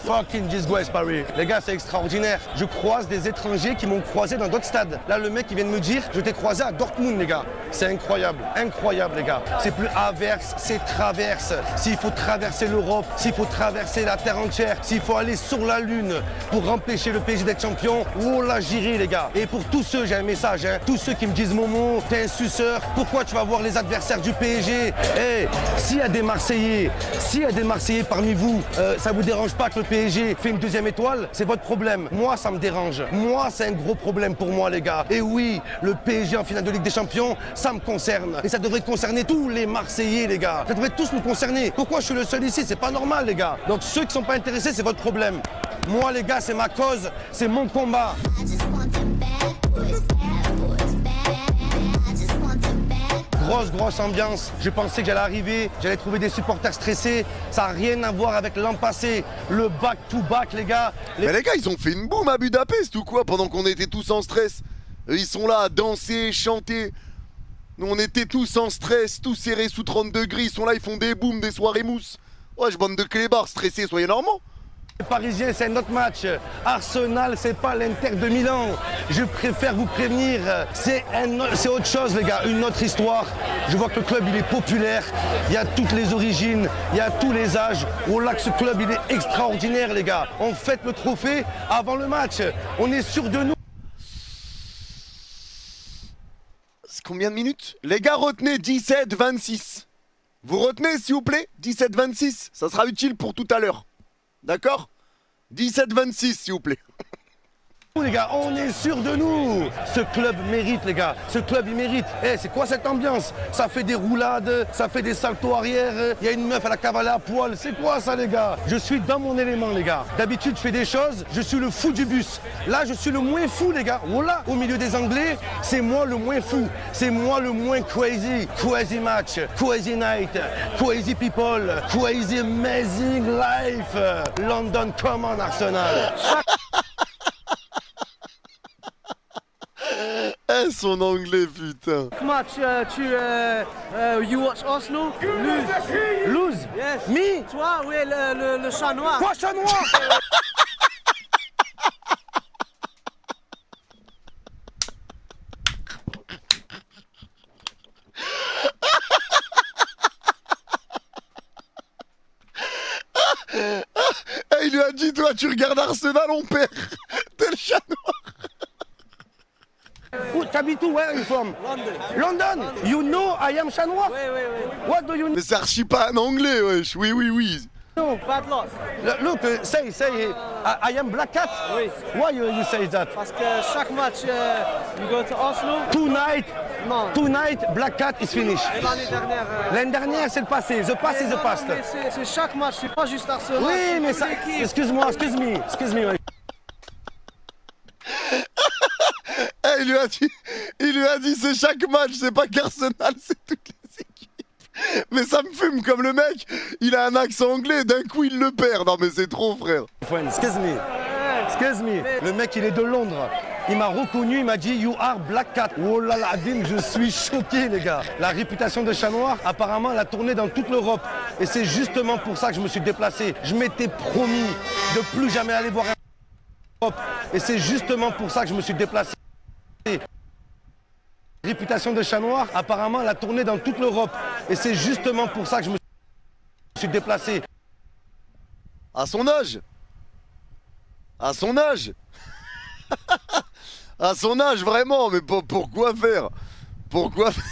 B: Fucking disgrace Paris. Les gars, c'est extraordinaire. Je croise des étrangers qui m'ont croisé dans d'autres stades. Là, le mec, il vient de me dire, je t'ai croisé à Dortmund, les gars. C'est incroyable, incroyable, les gars. C'est plus averse, c'est traverse. S'il faut traverser l'Europe, s'il faut traverser la terre entière, s'il faut aller sur la Lune pour empêcher le PSG d'être champion, oh là, j'irai, les gars. Et pour tous ceux, j'ai un message, hein, tous ceux qui me disent, Momo, t'es un suceur, pourquoi tu vas voir les adversaires du PSG? Eh, s'il y a des Marseillais, parmi vous, ça vous dérange pas que le PSG fait une deuxième étoile, c'est votre problème. Moi, ça me dérange. Moi, c'est un gros problème pour moi, les gars. Et oui, le PSG en finale de Ligue des Champions, ça me concerne. Et ça devrait concerner tous les Marseillais, les gars. Ça devrait tous nous concerner. Pourquoi je suis le seul ici? C'est pas normal, les gars. Donc ceux qui sont pas intéressés, c'est votre problème. Moi, les gars, c'est ma cause, c'est mon combat. Grosse ambiance. Je pensais que j'allais arriver, j'allais trouver des supporters stressés. Ça n'a rien à voir avec l'an passé. Le back-to-back, les gars.
A: Mais les gars, ils ont fait une boum à Budapest ou quoi pendant qu'on était tous en stress. Ils sont là à danser, chanter. Nous, on était tous en stress, tous serrés sous 30 degrés. Ils sont là, ils font des booms, des soirées mousse. Ouais, je bande de clébards stressés, soyez normaux.
B: Les Parisiens, c'est un autre match. Arsenal, c'est pas l'Inter de Milan. Je préfère vous prévenir. C'est autre chose, les gars. Une autre histoire. Je vois que le club, il est populaire. Il y a toutes les origines. Il y a tous les âges. Oh là, que ce club, il est extraordinaire, les gars. On fête le trophée avant le match. On est sûr de nous.
A: C'est combien de minutes? Les gars, retenez 17-26. Vous retenez, s'il vous plaît? 17-26. Ça sera utile pour tout à l'heure. D'accord? 17-26, s'il vous plaît.
B: Les gars, on est sûr de nous. Ce club mérite, les gars. Ce club, il mérite. Eh, c'est quoi cette ambiance? Ça fait des roulades, ça fait des saltos arrière. Il y a une meuf à la cavale à poil. C'est quoi ça, les gars? Je suis dans mon élément, les gars. D'habitude, je fais des choses. Je suis le fou du bus. Là, je suis le moins fou, les gars. Voilà, au milieu des Anglais, c'est moi le moins fou. C'est moi le moins crazy. Crazy match, crazy night, crazy people, crazy amazing life. London, come on, Arsenal.
A: Eh, son anglais, putain.
I: Match, you watch Arsenal? Lose.
B: Lose?
I: Yes.
B: Me?
I: Toi, oui, le chat noir.
B: Quoi, chat noir?
A: Eh, il lui a dit, toi, tu regardes Arsenal, on perd. T'es le chat noir.
B: T'habites où? Where are you from?
I: London.
B: London? You know I am chat noir?
I: Oui, oui, oui.
B: What do you
A: Mais c'est archi pas un anglais, wesh. Oui, oui, oui.
B: know?
I: Bad luck.
B: Look, say, I am Black Cat?
I: Oui.
B: Why you say that?
I: Parce que chaque match, you go to Oslo.
B: Tonight, tonight, Black Cat is finished.
I: Et l'année dernière.
B: L'année dernière, c'est le passé. The past is the past.
I: Mais c'est chaque match, c'est pas juste Arsenal.
B: Oui,
I: c'est
B: mais
I: toute
B: ça.
I: l'équipe.
B: Excuse-moi, excuse me.
A: Eh, il lui a dit c'est chaque match, c'est pas qu'Arsenal, c'est toutes les équipes. Mais ça me fume comme le mec, il a un accent anglais, d'un coup il le perd. Non mais c'est trop frère.
B: Excuse me. Le mec, il est de Londres. Il m'a reconnu, il m'a dit You are Black Cat. Oh là là, Adil, je suis choqué, les gars. La réputation de Chat Noir, apparemment, elle a tourné dans toute l'Europe. Et c'est justement pour ça que je me suis déplacé. Je m'étais promis de plus jamais aller voir un. Et c'est justement pour ça que je me suis déplacé. La réputation de Chat Noir, apparemment, elle a tourné dans toute l'Europe. Et c'est justement pour ça que je me suis déplacé.
A: À son âge. À son âge. À son âge, vraiment, mais pourquoi faire? Pourquoi faire?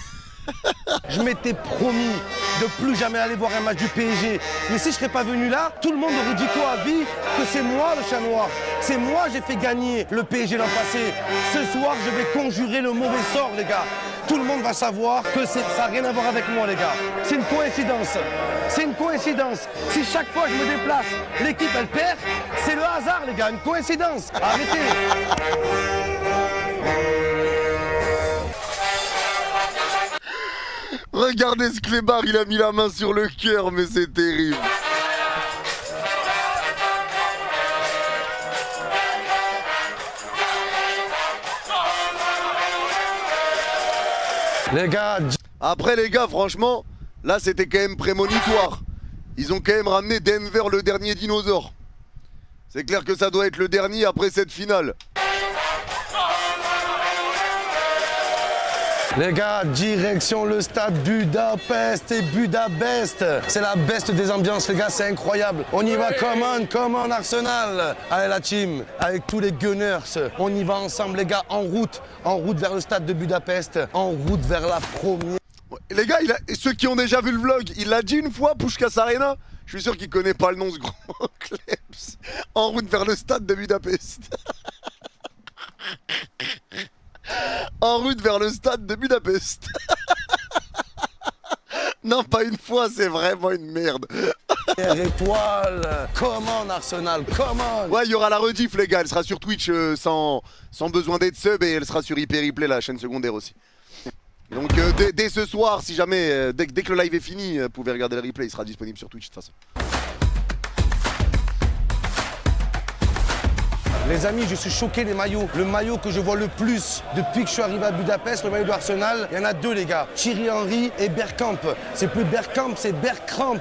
B: Je m'étais promis de plus jamais aller voir un match du PSG. Mais si je serais pas venu là, tout le monde aurait dit quoi à vie? Que c'est moi le Chat Noir. C'est moi j'ai fait gagner le PSG l'an passé. Ce soir, je vais conjurer le mauvais sort, les gars. Tout le monde va savoir que ça n'a rien à voir avec moi, les gars. C'est une coïncidence. C'est une coïncidence. Si chaque fois je me déplace, l'équipe elle perd, c'est le hasard, les gars. Une coïncidence. Arrêtez.
A: Regardez ce clébard, il a mis la main sur le cœur, mais c'est terrible.
B: Les gars,
A: Après les gars, franchement, là c'était quand même prémonitoire. Ils ont quand même ramené Denver le dernier dinosaure. C'est clair que ça doit être le dernier après cette finale.
B: les gars, direction le stade Budapest et Budapest. C'est la best des ambiances, les gars, c'est incroyable. On y va, come on Arsenal. Allez la team, avec tous les Gunners, on y va ensemble les gars, en route vers le stade de Budapest, en route vers la première.
A: Les gars, ceux qui ont déjà vu le vlog, il l'a dit une fois, Puskás Arena. Je suis sûr qu'il connaît pas le nom de ce grand Klebs. En route vers le stade de Budapest. En route vers le stade de Budapest. Non, pas une fois, c'est vraiment une merde.
B: Étoile, come on Arsenal, come on.
A: Ouais, il y aura la rediff, les gars. Elle sera sur Twitch sans besoin d'être sub et elle sera sur Hyper Replay, la chaîne secondaire aussi. Donc dès ce soir, si jamais, dès que le live est fini, vous pouvez regarder le replay, il sera disponible sur Twitch de toute façon.
B: Les amis, je suis choqué des maillots. Le maillot que je vois le plus depuis que je suis arrivé à Budapest, le maillot d'Arsenal, il y en a deux les gars, Thierry Henry et Bergkamp. C'est plus Bergkamp, c'est Bergkamp.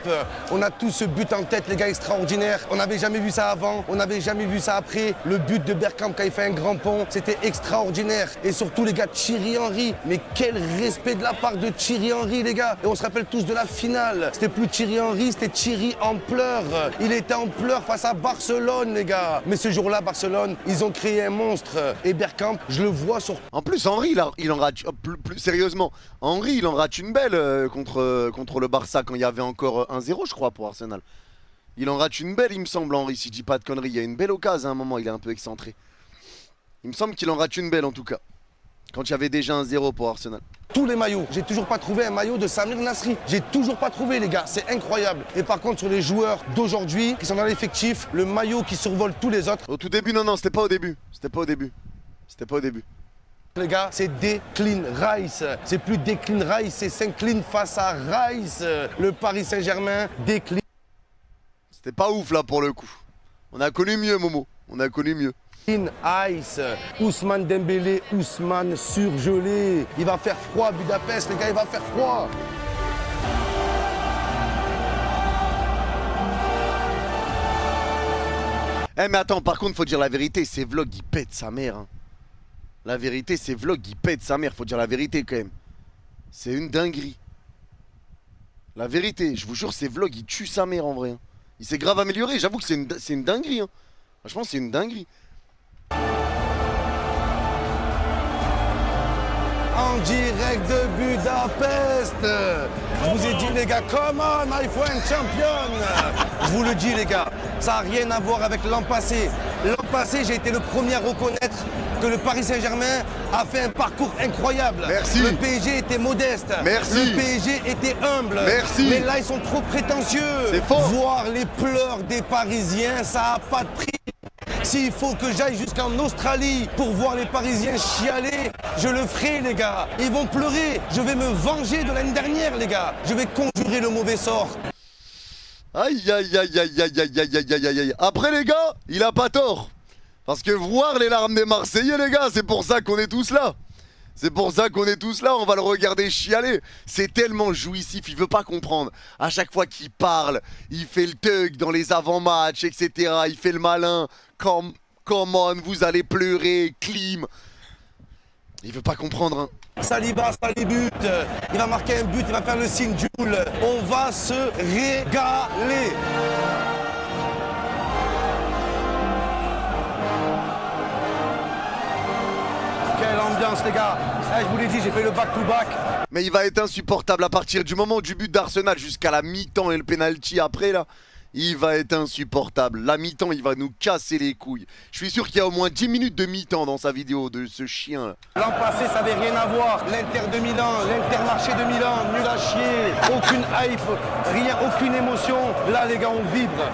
B: On a tous ce but en tête les gars, extraordinaire. On n'avait jamais vu ça avant, on n'avait jamais vu ça après. Le but de Bergkamp quand il fait un grand pont, c'était extraordinaire. Et surtout les gars, Thierry Henry. Mais quel respect de la part de Thierry Henry les gars. Et on se rappelle tous de la finale. C'était plus Thierry Henry, c'était Thierry en pleurs. Il était en pleurs face à Barcelone les gars. Mais ce jour-là, Barcelone, ils ont créé un monstre. Et Bergkamp, je le vois sur...
A: En plus, Henry, il en rate... Plus sérieusement, Henry, il en rate une belle contre le Barça quand il y avait encore 1-0, je crois, pour Arsenal. Il en rate une belle, il me semble, Henry, si je dis pas de conneries. Il y a une belle occasion à un moment, il est un peu excentré. Il me semble qu'il en rate une belle, en tout cas. Quand il y avait déjà 1-0 pour Arsenal.
B: Tous les maillots. J'ai toujours pas trouvé un maillot de Samir Nasri. J'ai toujours pas trouvé les gars, c'est incroyable. Et par contre sur les joueurs d'aujourd'hui qui sont dans l'effectif, le maillot qui survole tous les autres.
A: Au tout début, non, c'était pas au début. C'était pas au début.
B: Les gars, c'est Declan Rice. C'est plus Declan Rice, c'est s'incline face à Rice. Le Paris Saint-Germain décline.
A: C'était pas ouf là pour le coup. On a connu mieux, Momo. On a connu mieux.
B: Ice, Ousmane Dembélé, Ousmane surgelé. Il va faire froid à Budapest, les gars, il va faire froid.
A: Eh mais attends, par contre, faut dire la vérité, ces vlogs ils pètent sa mère. Hein. La vérité, ces vlogs ils pètent sa mère, faut dire la vérité quand même. C'est une dinguerie. La vérité, je vous jure, ces vlogs ils tuent sa mère en vrai. Hein. Il s'est grave amélioré, j'avoue que c'est une dinguerie. Hein. Franchement, c'est une dinguerie.
B: En direct de Budapest. Je vous ai dit les gars, come on my friend champion. Je vous le dis les gars, Ça n'a rien à voir avec l'an passé. L'an passé, j'ai été le premier à reconnaître que le Paris Saint-Germain a fait un parcours incroyable.
A: Merci.
B: Le PSG était modeste.
A: Merci.
B: Le PSG était humble.
A: Merci.
B: Mais là, ils sont trop prétentieux.
A: C'est faux.
B: Voir les pleurs des Parisiens, ça n'a pas de prix. S'il faut que j'aille jusqu'en Australie pour voir les Parisiens chialer, je le ferai, les gars. Ils vont pleurer. Je vais me venger de l'année dernière, les gars. Je vais conjurer le mauvais sort.
A: Aïe aïe aïe aïe aïe aïe aïe aïe aïe aïe. Après les gars, il a pas tort. Parce que voir les larmes des Marseillais les gars, c'est pour ça qu'on est tous là. C'est pour ça qu'on est tous là, on va le regarder chialer. C'est tellement jouissif, il veut pas comprendre. À chaque fois qu'il parle, il fait le thug dans les avant-matchs, etc. Il fait le malin. Come on, vous allez pleurer, clim. Il veut pas comprendre hein.
B: Saliba, ça les buts. Il va marquer un but, il va faire le signe du boule. On va se régaler. Quelle ambiance les gars. Je vous l'ai dit, j'ai fait le back-to-back.
A: Mais il va être insupportable à partir du moment du but d'Arsenal jusqu'à la mi-temps et le penalty après là. Il va être insupportable. La mi-temps, il va nous casser les couilles. Je suis sûr qu'il y a au moins 10 minutes de mi-temps dans sa vidéo de ce chien là.
B: L'an passé, ça n'avait rien à voir. L'Inter de Milan, l'Intermarché de Milan, nul à chier. Aucune hype, rien, aucune émotion. Là les gars, on vibre.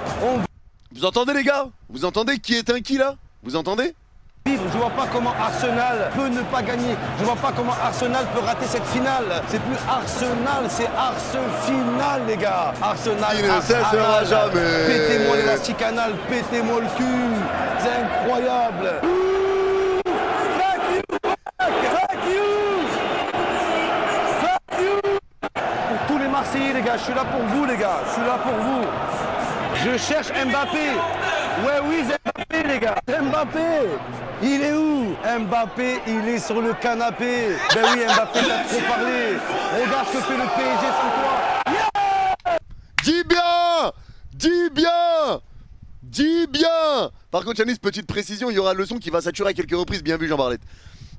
A: Vous entendez les gars? Vous entendez qui est un qui là? Vous entendez?
B: Je vois pas comment Arsenal peut ne pas gagner. Je vois pas comment Arsenal peut rater cette finale. C'est plus Arsenal, c'est Arsenal les gars. Arsenal,
A: Il ne cessera jamais.
B: Pétez-moi l'élastique anal, pétez-moi le cul. C'est incroyable. Fuck you. Pour tous les Marseillais les gars, je suis là pour vous les gars. Je suis là pour vous. Je cherche Mbappé. Ouais oui, c'est Mbappé les gars. Mbappé. Il est où? Mbappé, il est sur le canapé. Ben oui, Mbappé, t'as trop parlé. Regarde ce que fait le PSG sans toi.
A: Dis bien! Dis bien! Dis bien! Par contre, Yanis, petite précision, il y aura le son qui va saturer à quelques reprises. Bien vu, Jean Barlette.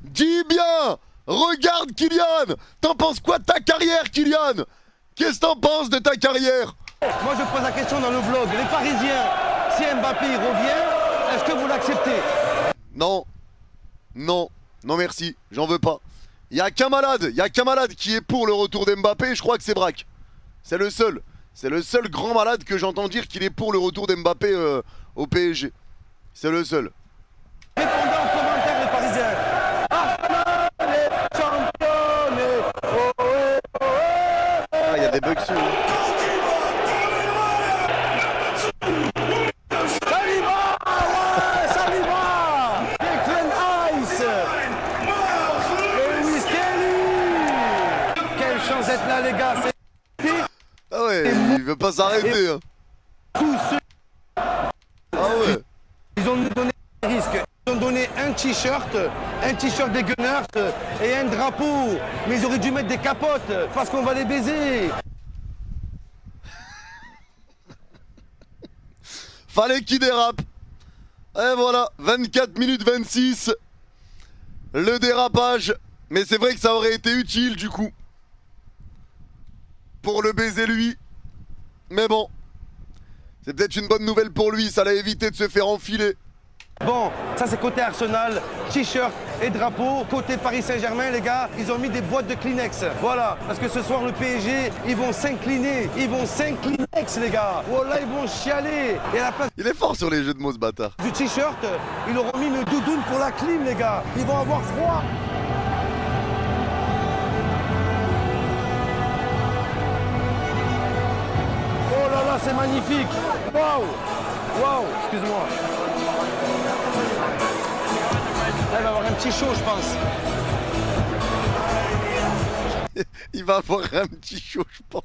A: Dis bien! Regarde Kylian! T'en penses quoi de ta carrière, Kylian? Qu'est-ce que t'en penses de ta carrière?
B: Moi, je pose la question dans le vlog. Les Parisiens, si Mbappé il revient, est-ce que vous l'acceptez?
A: Non. Non. Non merci, j'en veux pas. Il y a qu'un malade qui est pour le retour d'Mbappé, je crois que c'est Braque. C'est le seul. C'est le seul grand malade que j'entends dire qu'il est pour le retour d'Mbappé au PSG. C'est le seul.
B: Répondez en commentaire les Parisiens. Arsenal est championne.
A: Ah, il y a des bugs sous.
B: D'être là les gars, c'est...
A: Ah ouais, il veut pas s'arrêter hein.
B: Tous ceux...
A: Ah ouais.
B: Ils ont donné des risques. Ils ont donné un t-shirt des Gunners et un drapeau. Mais ils auraient dû mettre des capotes parce qu'on va les baiser.
A: Fallait qu'il dérape. Et voilà, 24 minutes 26. Le dérapage. Mais c'est vrai que ça aurait été utile du coup. Pour le baiser lui. Mais bon. C'est peut-être une bonne nouvelle pour lui. Ça l'a évité de se faire enfiler.
B: Bon, ça c'est côté Arsenal, t-shirt et drapeau. Côté Paris Saint-Germain, les gars, ils ont mis des boîtes de Kleenex. Voilà, parce que ce soir le PSG, ils vont s'incliner. Ils vont s'incliner, les gars. Oh là, ils vont chialer. Et à la place
A: Il est fort sur les jeux de mots, ce bâtard.
B: du t-shirt, ils auront mis une doudoune pour la clim, les gars. Ils vont avoir froid. Oh là là, c'est magnifique. Waouh. Waouh, excuse-moi. Elle va avoir un petit chaud, je pense.
A: Il va avoir un petit chaud, je pense.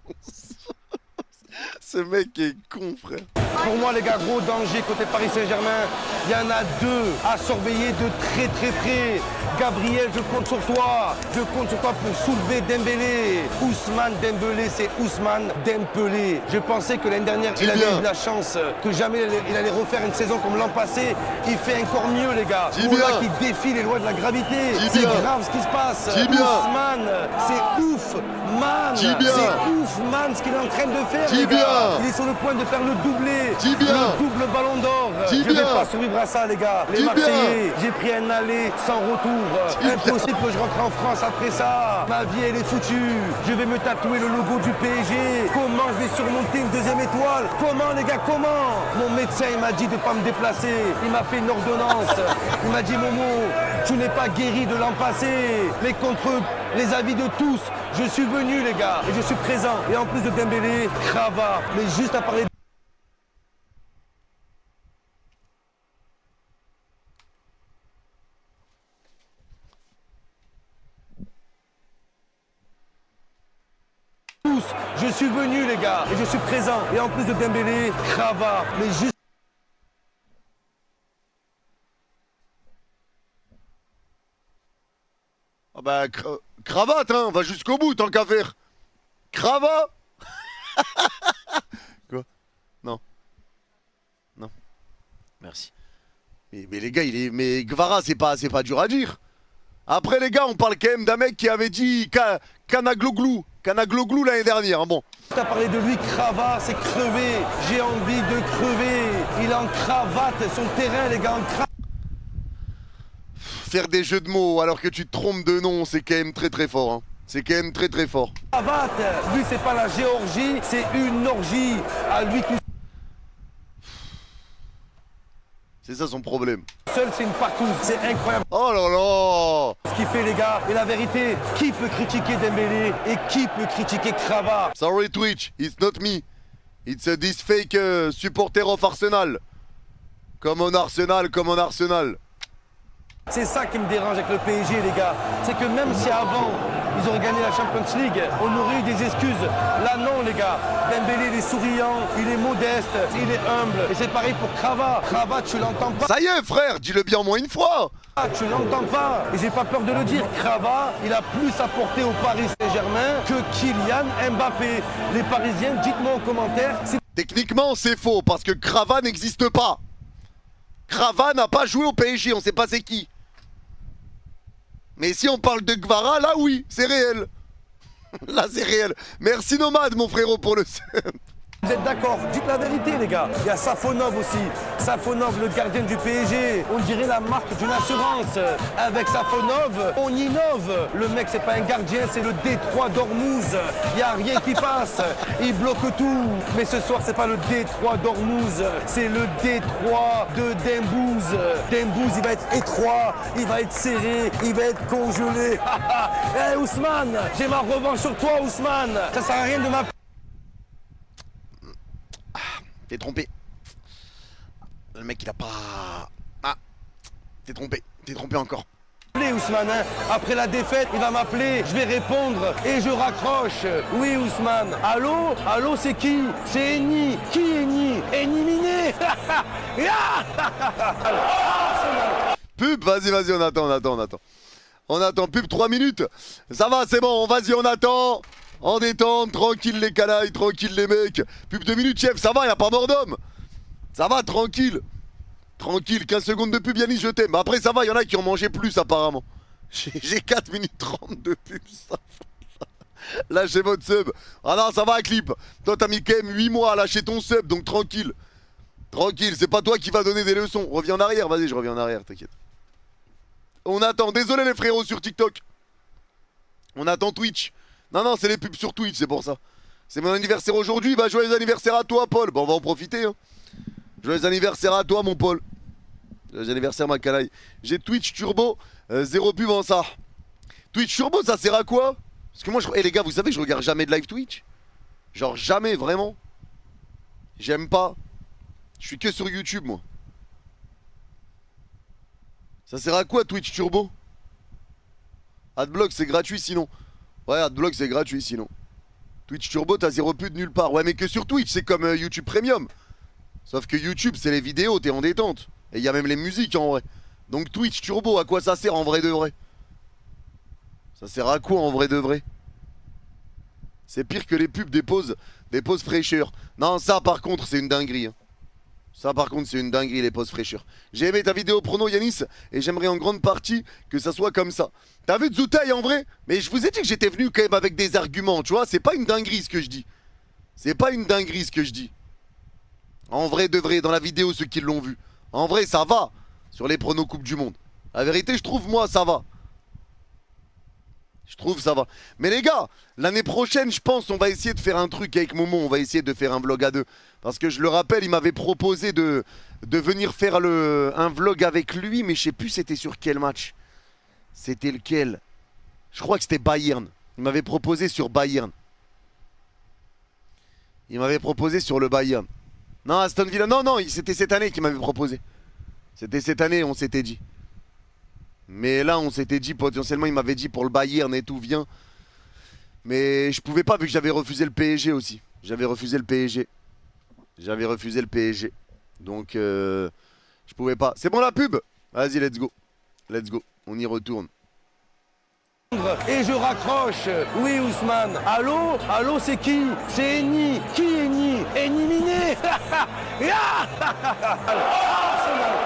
A: Ce mec est con, frère.
B: Pour moi, les gars, gros danger côté Paris Saint-Germain. Il y en a deux à surveiller de très très près. Gabriel, je compte sur toi. Je compte sur toi pour soulever Dembélé. Ousmane Dembélé, c'est Ousmane Dembélé. Je pensais que l'année dernière, il avait eu de la chance, que jamais il allait refaire une saison comme l'an passé. Il fait encore mieux, les gars. Oula qui défie les lois de la gravité. C'est grave ce qui se passe. Ousmane, c'est ouf, man. C'est ouf, man, ce qu'il est en train de faire, les gars. Il est sur le point de faire le doublé.
A: Dis bien.
B: Le double ballon d'or.
A: Dis
B: Je vais
A: bien.
B: pas survivre à ça, les gars. Les
A: Dis
B: Marseillais, j'ai pris un aller sans retour.
A: Dis
B: Impossible que je rentre en France après ça. Ma vie, elle est foutue. Je vais me tatouer le logo du PSG. Comment je vais surmonter une deuxième étoile? Comment, les gars, comment? Mon médecin, il m'a dit de pas me déplacer. Il m'a fait une ordonnance. Il m'a dit, Momo, tu n'es pas guéri de l'an passé. Mais contre les avis de tous, je suis venu, les gars. Et je suis présent. Et en plus de Dembélé, Krava. Mais juste à parler. Je suis venu, les gars, et je suis présent. Et en plus de Dembélé, Krava, mais juste.
A: Ah bah, cravate, hein, on va jusqu'au bout, tant qu'à faire. Crava. Quoi? Non. Non. Merci. Mais les gars, mais Gvara, c'est pas dur à dire. Après, les gars, on parle quand même d'un mec qui avait dit Kanagloglou l'année dernière, hein, bon.
B: T'as parlé de lui, Krava, c'est crevé. J'ai envie de crever. Il est en cravate, son terrain, les gars, en cravate.
A: Faire des jeux de mots alors que tu te trompes de nom, c'est quand même très très fort. Hein. C'est quand même très très fort.
B: Cravate, lui, c'est pas la Géorgie, c'est une orgie. À lui tout
A: C'est ça son problème.
B: seul, c'est une partouze. C'est incroyable
A: Oh là là.
B: ce qu'il fait, les gars. Et la vérité, qui peut critiquer Dembélé et qui peut critiquer Krava?
A: Sorry Twitch, it's not me. It's this fake supporter of Arsenal. Comme en Arsenal, comme en Arsenal.
B: C'est ça qui me dérange avec le PSG, les gars. C'est que même si avant, ils auraient gagné la Champions League, on aurait eu des excuses. Là, non, les gars. Dembélé, il est souriant, il est modeste, il est humble. Et c'est pareil pour Krava. Krava, tu l'entends pas.
A: Ça y est frère, dis-le bien au moins une fois.
B: Tu l'entends pas. Et j'ai pas peur de le dire. Krava, il a plus apporté au Paris Saint-Germain que Kylian Mbappé. Les Parisiens, dites-moi en commentaire.
A: Techniquement, c'est faux parce que Krava n'existe pas. Krava n'a pas joué au PSG, on sait pas c'est qui. Mais si on parle de Gvara, là oui, c'est réel. Là c'est réel. Merci Nomade mon frérot pour le
B: Vous êtes d'accord? Dites la vérité, les gars. Il y a Safonov aussi. Safonov, le gardien du PSG. On dirait la marque d'une assurance. Avec Safonov, on innove. Le mec, c'est pas un gardien, c'est le Détroit d'Ormuz. Il n'y a rien qui passe. Il bloque tout. Mais ce soir, c'est pas le Détroit d'Ormuz. C'est le Détroit de Dembouz. Dembouz, il va être étroit. Il va être serré. Il va être congelé. Hé, Ousmane, j'ai ma revanche sur toi, Ousmane. Ça sert à rien de m'appeler.
A: T'es trompé. Le mec il a pas... Ah. T'es trompé encore.
B: Ousmane, hein. Après la défaite, il va m'appeler, je vais répondre et je raccroche. Oui, Ousmane. Allô? Allô, c'est qui? C'est Eni. Qui Eni? Eni Miné.
A: Pub, vas-y, on attend. On attend, pub 3 minutes. Ça va, c'est bon, vas-y, on attend. En détente, tranquille les canailles, tranquille les mecs. Pub 2 minutes, chef, ça va, y a pas mort d'homme. Ça va, tranquille. Tranquille, 15 secondes de pub, Yannis, je t'aime. Après, ça va, y en a qui ont mangé plus apparemment. J'ai 4 minutes 30 de pub, ça. Lâchez votre sub. Ah non, ça va, clip. Toi, t'as mis quand même 8 mois à lâcher ton sub, donc tranquille. Tranquille, c'est pas toi qui va donner des leçons. Reviens en arrière, vas-y, je reviens en arrière, t'inquiète. On attend, désolé les frérots sur TikTok. On attend Twitch. Non, c'est les pubs sur Twitch, c'est pour ça. C'est mon anniversaire aujourd'hui, bah joyeux anniversaire à toi, Paul. Bah on va en profiter, hein. Joyeux anniversaire à toi, mon Paul. Joyeux anniversaire, ma canaille. J'ai Twitch Turbo, 0 pub en ça. Twitch Turbo, ça sert à quoi? Parce que moi, les gars, vous savez, je regarde jamais de live Twitch. Genre jamais, vraiment. J'aime pas. Je suis que sur YouTube, moi. Ça sert à quoi, Twitch Turbo? Adblock, c'est gratuit sinon. Ouais, Adblock c'est gratuit sinon. Twitch Turbo, t'as 0 pub de nulle part. Ouais, mais que sur Twitch, c'est comme YouTube Premium. Sauf que YouTube, c'est les vidéos, t'es en détente. Et il y a même les musiques en vrai. Donc Twitch Turbo, à quoi ça sert en vrai de vrai? Ça sert à quoi en vrai de vrai? C'est pire que les pubs des pauses fraîcheur. Non, ça par contre, c'est une dinguerie. Hein. Ça par contre c'est une dinguerie les pauses fraîcheur. J'ai aimé ta vidéo prono Yanis et j'aimerais en grande partie que ça soit comme ça. T'as vu Zoutai en vrai? Mais je vous ai dit que j'étais venu quand même avec des arguments, tu vois, c'est pas une dinguerie ce que je dis. C'est pas une dinguerie ce que je dis. En vrai de vrai, dans la vidéo, ceux qui l'ont vu. En vrai, ça va sur les pronos Coupe du Monde. La vérité, je trouve, moi, ça va. Je trouve ça va. Mais les gars, l'année prochaine, je pense, on va essayer de faire un truc avec Momo. On va essayer de faire un vlog à deux. Parce que je le rappelle, il m'avait proposé de venir faire un vlog avec lui. Mais je sais plus c'était sur quel match. C'était lequel? Je crois que c'était Bayern. Il m'avait proposé sur Bayern. Il m'avait proposé sur le Bayern. Non, Aston Villa. Non, non, c'était cette année qu'il m'avait proposé. C'était cette année, on s'était dit. Mais là, on s'était dit, potentiellement, il m'avait dit pour le Bayern et tout, viens. Mais je pouvais pas vu que j'avais refusé le PSG aussi. J'avais refusé le PSG. J'avais refusé le PSG. Donc, je pouvais pas. C'est bon la pub? Vas-y, let's go. Let's go. On y retourne.
B: Et je raccroche. Oui, Ousmane. Allô? Allô, c'est qui? C'est Eni. Qui Eni? Eni Miné. Arsenal.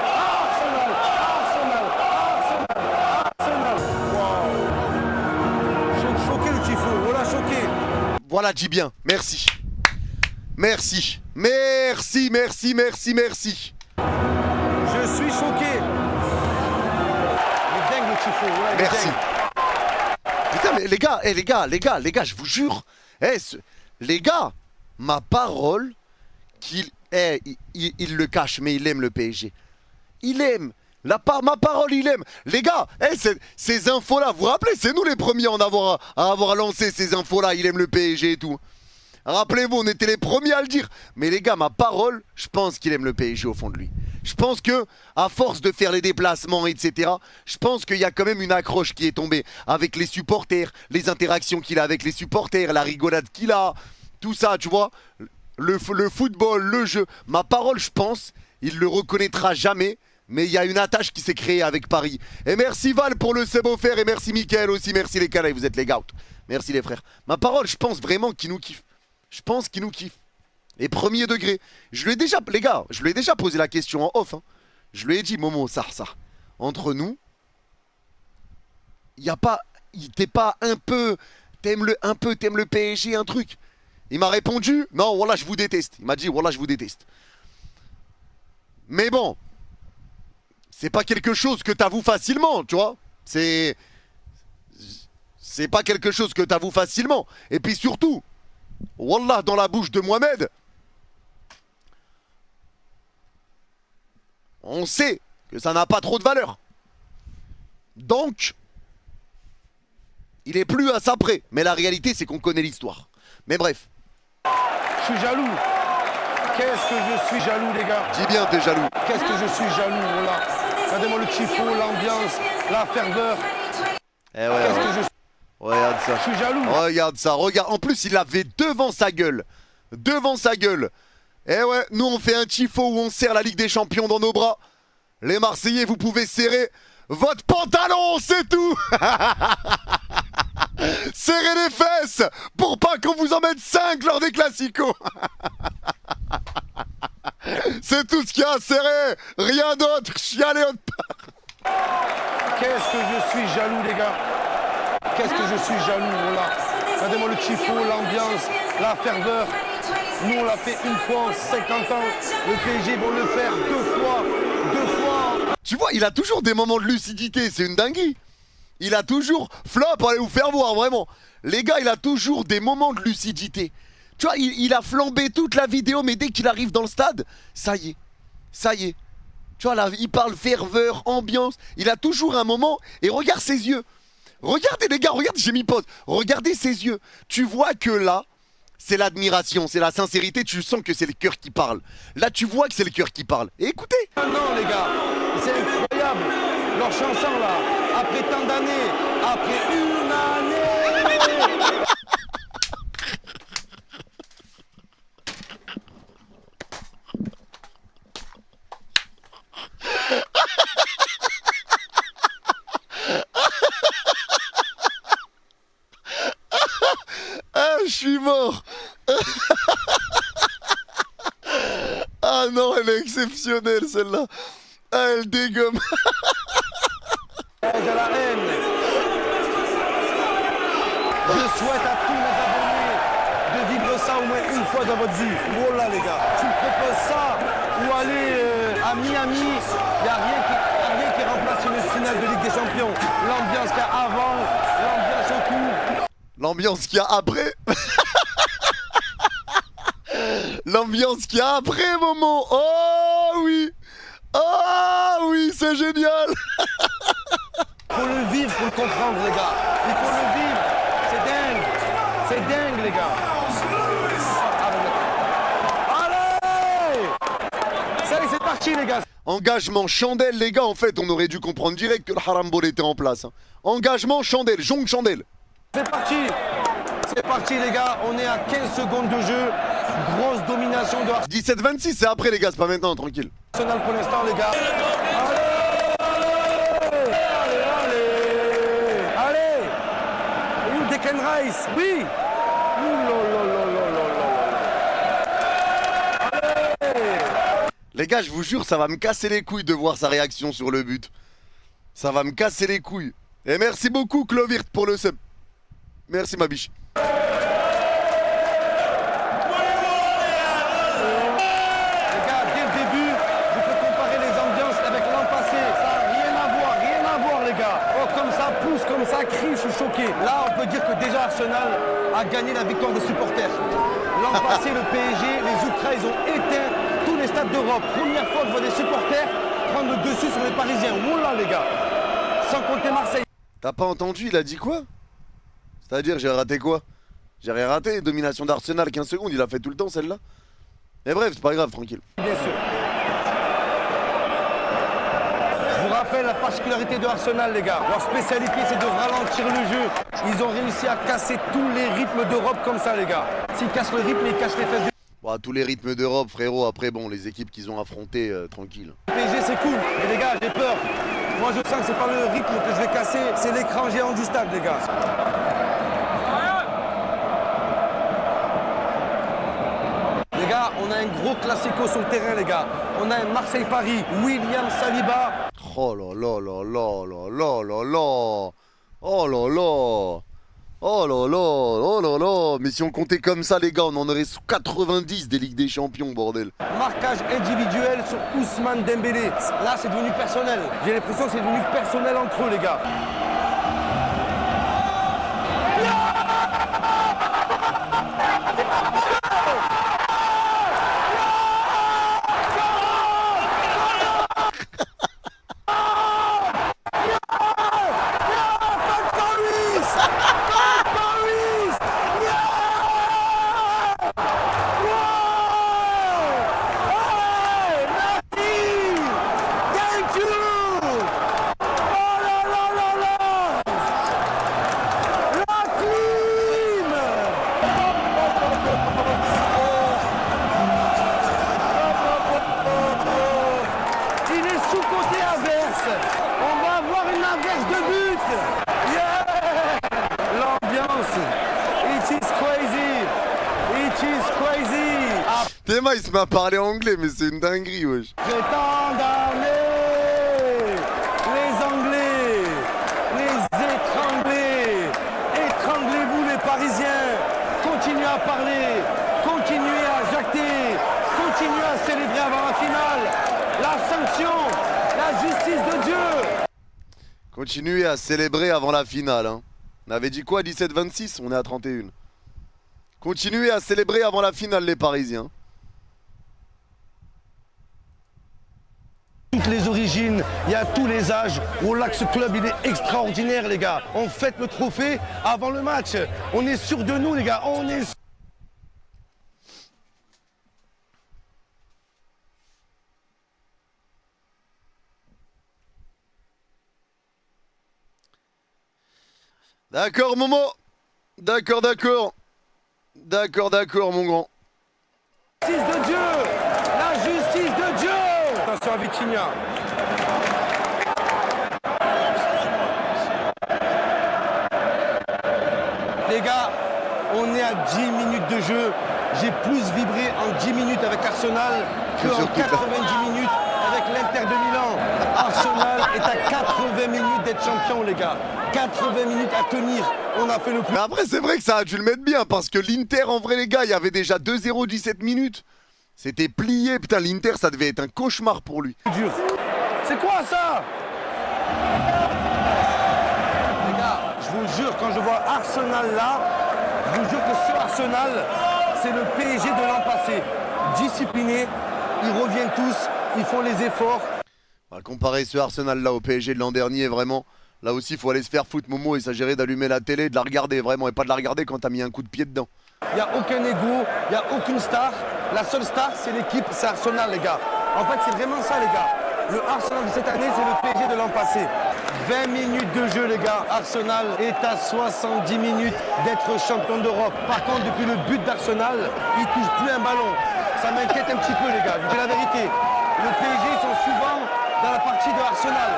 B: Arsenal. Arsenal. Arsenal. Wow. Choqué le tifo. Voilà, choqué.
A: Voilà, dis bien. Merci. Merci. Merci, merci, merci, merci.
B: Je suis choqué. Il est dingue le tifo. Voilà, il est
A: Merci.
B: dingue.
A: Putain, mais les gars, je vous jure, les gars, ma parole, il le cache, mais il aime le PSG. Il aime. Ma parole, il aime. Les gars, ces infos-là, vous vous rappelez, c'est nous les premiers à avoir lancé ces infos-là, il aime le PSG et tout. Rappelez-vous, on était les premiers à le dire. Mais les gars, ma parole, je pense qu'il aime le PSG au fond de lui. Je pense que, à force de faire les déplacements, etc., je pense qu'il y a quand même une accroche qui est tombée avec les supporters, les interactions qu'il a avec les supporters, la rigolade qu'il a, tout ça, tu vois. Le football, le jeu. Ma parole, je pense, il le reconnaîtra jamais. Mais il y a une attache qui s'est créée avec Paris. Et merci Val pour le sub offert. Et merci Mickaël aussi. Merci les canards, vous êtes les gouts. Merci les frères. Ma parole, je pense vraiment qu'il nous kiffe. Je pense qu'il nous kiffe. Et premier degré. Je lui ai déjà, les gars, je lui ai déjà posé la question en off. Hein. Je lui ai dit, Momo, ça. Entre nous, il n'y a pas. T'es pas un peu. T'aimes le PSG, un truc. Il m'a répondu, non, voilà, je vous déteste. Il m'a dit, voilà, je vous déteste. Mais bon. C'est pas quelque chose que t'avoues facilement, tu vois. C'est pas quelque chose que t'avoues facilement. Et puis surtout, wallah, dans la bouche de Mohamed, on sait que ça n'a pas trop de valeur. Donc, il est plus à ça près. Mais la réalité, c'est qu'on connaît l'histoire. Mais bref.
B: Je suis jaloux. Qu'est-ce que je suis jaloux, les gars.
A: Dis bien, t'es jaloux.
B: Qu'est-ce que je suis jaloux, voilà. Regardez-moi le tifo, l'ambiance, la ferveur.
A: Eh ouais,
B: Qu'est-ce que je suis.
A: regarde ça.
B: Je suis jaloux.
A: Regarde ça, regarde. En plus, il l'avait devant sa gueule. Devant sa gueule. Eh ouais, nous on fait un tifo où on serre la Ligue des Champions dans nos bras. Les Marseillais, vous pouvez serrer votre pantalon, c'est tout. Serrez les fesses pour pas qu'on vous en mette 5 lors des classicos. C'est tout ce qu'il y a à serrer. Rien d'autre. Chialez autre part.
B: Qu'est-ce que je suis jaloux, les gars. Qu'est-ce que je suis jaloux, voilà. Regardez-moi le tifo, l'ambiance, la ferveur. Nous, on l'a fait une fois en 50 ans. Le PSG vont le faire 2 fois. 2 fois.
A: Tu vois, il a toujours des moments de lucidité. C'est une dinguerie. Il a toujours... Flop, allez vous faire voir, vraiment. Les gars, il a toujours des moments de lucidité. Tu vois, il a flambé toute la vidéo, mais dès qu'il arrive dans le stade, ça y est. Ça y est. Tu vois, là, il parle ferveur, ambiance. Il a toujours un moment. Et regarde ses yeux. Regardez, les gars, regardez, j'ai mis pause. Regardez ses yeux. Tu vois que là, c'est l'admiration, c'est la sincérité. Tu sens que c'est le cœur qui parle. Là, tu vois que c'est le cœur qui parle. Et écoutez.
B: Non, les gars, c'est incroyable. Leur chanson, là, après tant d'années, après une année.
A: Ah, je suis mort. Ah non, elle est exceptionnelle celle-là. Ah, elle dégomme.
B: De la haine. Je souhaite à tous mes abonnés de vivre ça au moins une fois dans votre vie. Oh là les gars, tu me proposes ça ou aller à Miami, il n'y a rien qui remplace une finale de Ligue des Champions. L'ambiance qu'il y a avant, l'ambiance autour.
A: L'ambiance qu'il y a après. L'ambiance qu'il y a après, Momo. Oh oui. Oh oui, c'est génial.
B: Faut le vivre pour le comprendre, les gars. Il faut le vivre. C'est dingue. C'est dingue, les gars. Allez! Ça y est, c'est parti, les gars.
A: Engagement chandelle, les gars. En fait, on aurait dû comprendre direct que le Harambol était en place. Hein. Engagement chandelle, jongle chandelle.
B: C'est parti. C'est parti, les gars. On est à 15 secondes de jeu. Grosse domination de
A: 17-26, c'est après, les gars. C'est pas maintenant, tranquille.
B: Arsenal pour l'instant, les gars. Allez! Declan Rice, oui!
A: Les gars, je vous jure, ça va me casser les couilles de voir sa réaction sur le but. Ça va me casser les couilles. Et merci beaucoup, Clovirt, pour le sub. Merci, ma biche.
B: Comme ça, crie, je suis choqué. Là, on peut dire que déjà Arsenal a gagné la victoire des supporters. L'an passé, le PSG, les Ultras, ils ont éteint tous les stades d'Europe. Première fois que je vois des supporters prendre le dessus sur les Parisiens. Oula, les gars. Sans compter Marseille.
A: T'as pas entendu, il a dit quoi? C'est-à-dire, j'ai raté quoi? J'ai rien raté. Domination d'Arsenal, 15 secondes, il a fait tout le temps celle-là. Mais bref, c'est pas grave, tranquille.
B: Bien sûr. Je vous rappelle la particularité de Arsenal, les gars. Leur spécialité, c'est de ralentir le jeu. Ils ont réussi à casser tous les rythmes d'Europe comme ça, les gars. S'ils cassent le rythme, ils cassent les fesses.
A: Bon, tous les rythmes d'Europe, frérot. Après, bon, les équipes qu'ils ont affrontées, tranquille.
B: Le PSG, c'est cool. Mais les gars, j'ai peur. Moi, je sens que c'est pas le rythme que je vais casser. C'est l'écran géant du stade, les gars. Les gars, on a un gros classico sur le terrain, les gars. On a un Marseille-Paris. William Saliba.
A: Oh là là là là là là là là. Oh là là. Oh là là. Oh là là. Mais si on comptait comme ça, les gars, on en aurait 90 des Ligues des Champions, bordel.
B: Marquage individuel sur Ousmane Dembélé. Là, c'est devenu personnel. J'ai l'impression que c'est devenu personnel entre eux, les gars.
A: Théma, il se met à parler anglais, mais c'est une dinguerie, wesh.
B: J'ai tant d'armées, les Anglais, les étranglés. Étranglez-vous les Parisiens. Continuez à parler, continuez à jacter, continuez à célébrer avant la finale. La sanction, la justice de Dieu.
A: Continuez à célébrer avant la finale, hein. On avait dit quoi, 17-26? On est à 31. Continuez à célébrer avant la finale, les Parisiens.
B: Toutes les origines, il y a tous les âges. Voilà que ce club, il est extraordinaire, les gars. On fête le trophée avant le match. On est sûr de nous, les gars. On est sûr.
A: D'accord, Momo. D'accord, d'accord. D'accord, d'accord, mon grand.
B: La justice de Dieu. La justice de Dieu. Attention à Vitinha. Les gars, on est à 10 minutes de jeu. J'ai plus vibré en 10 minutes avec Arsenal qu'en 90 minutes avec l'Inter de Milan. Arsenal est à 80 minutes d'être champion, les gars. 80 minutes à tenir. On a fait le plus
A: Mais après, c'est vrai que ça a dû le mettre bien parce que l'Inter, en vrai, les gars, il y avait déjà 2-0 17 minutes. C'était plié. Putain, l'Inter, ça devait être un cauchemar pour lui.
B: dur. C'est quoi ça? Les gars, je vous jure, quand je vois Arsenal là, je vous jure que ce Arsenal, c'est le PSG de l'an passé. Discipliné, ils reviennent tous, ils font les efforts.
A: On va comparer ce Arsenal-là au PSG de l'an dernier, vraiment. Là aussi, il faut aller se faire foutre, Momo. Il s'agirait d'allumer la télé et de la regarder, vraiment. Et pas de la regarder quand t'as mis un coup de pied dedans.
B: Il n'y a aucun ego, il n'y a aucune star. La seule star, c'est l'équipe, c'est Arsenal, les gars. En fait, c'est vraiment ça, les gars. Le Arsenal de cette année, c'est le PSG de l'an passé. 20 minutes de jeu, les gars. Arsenal est à 70 minutes d'être champion d'Europe. Par contre, depuis le but d'Arsenal, il ne touche plus un ballon. Ça m'inquiète un petit peu, les gars. Je vous dis la vérité. Le PSG, ils sont souvent dans la partie de Arsenal.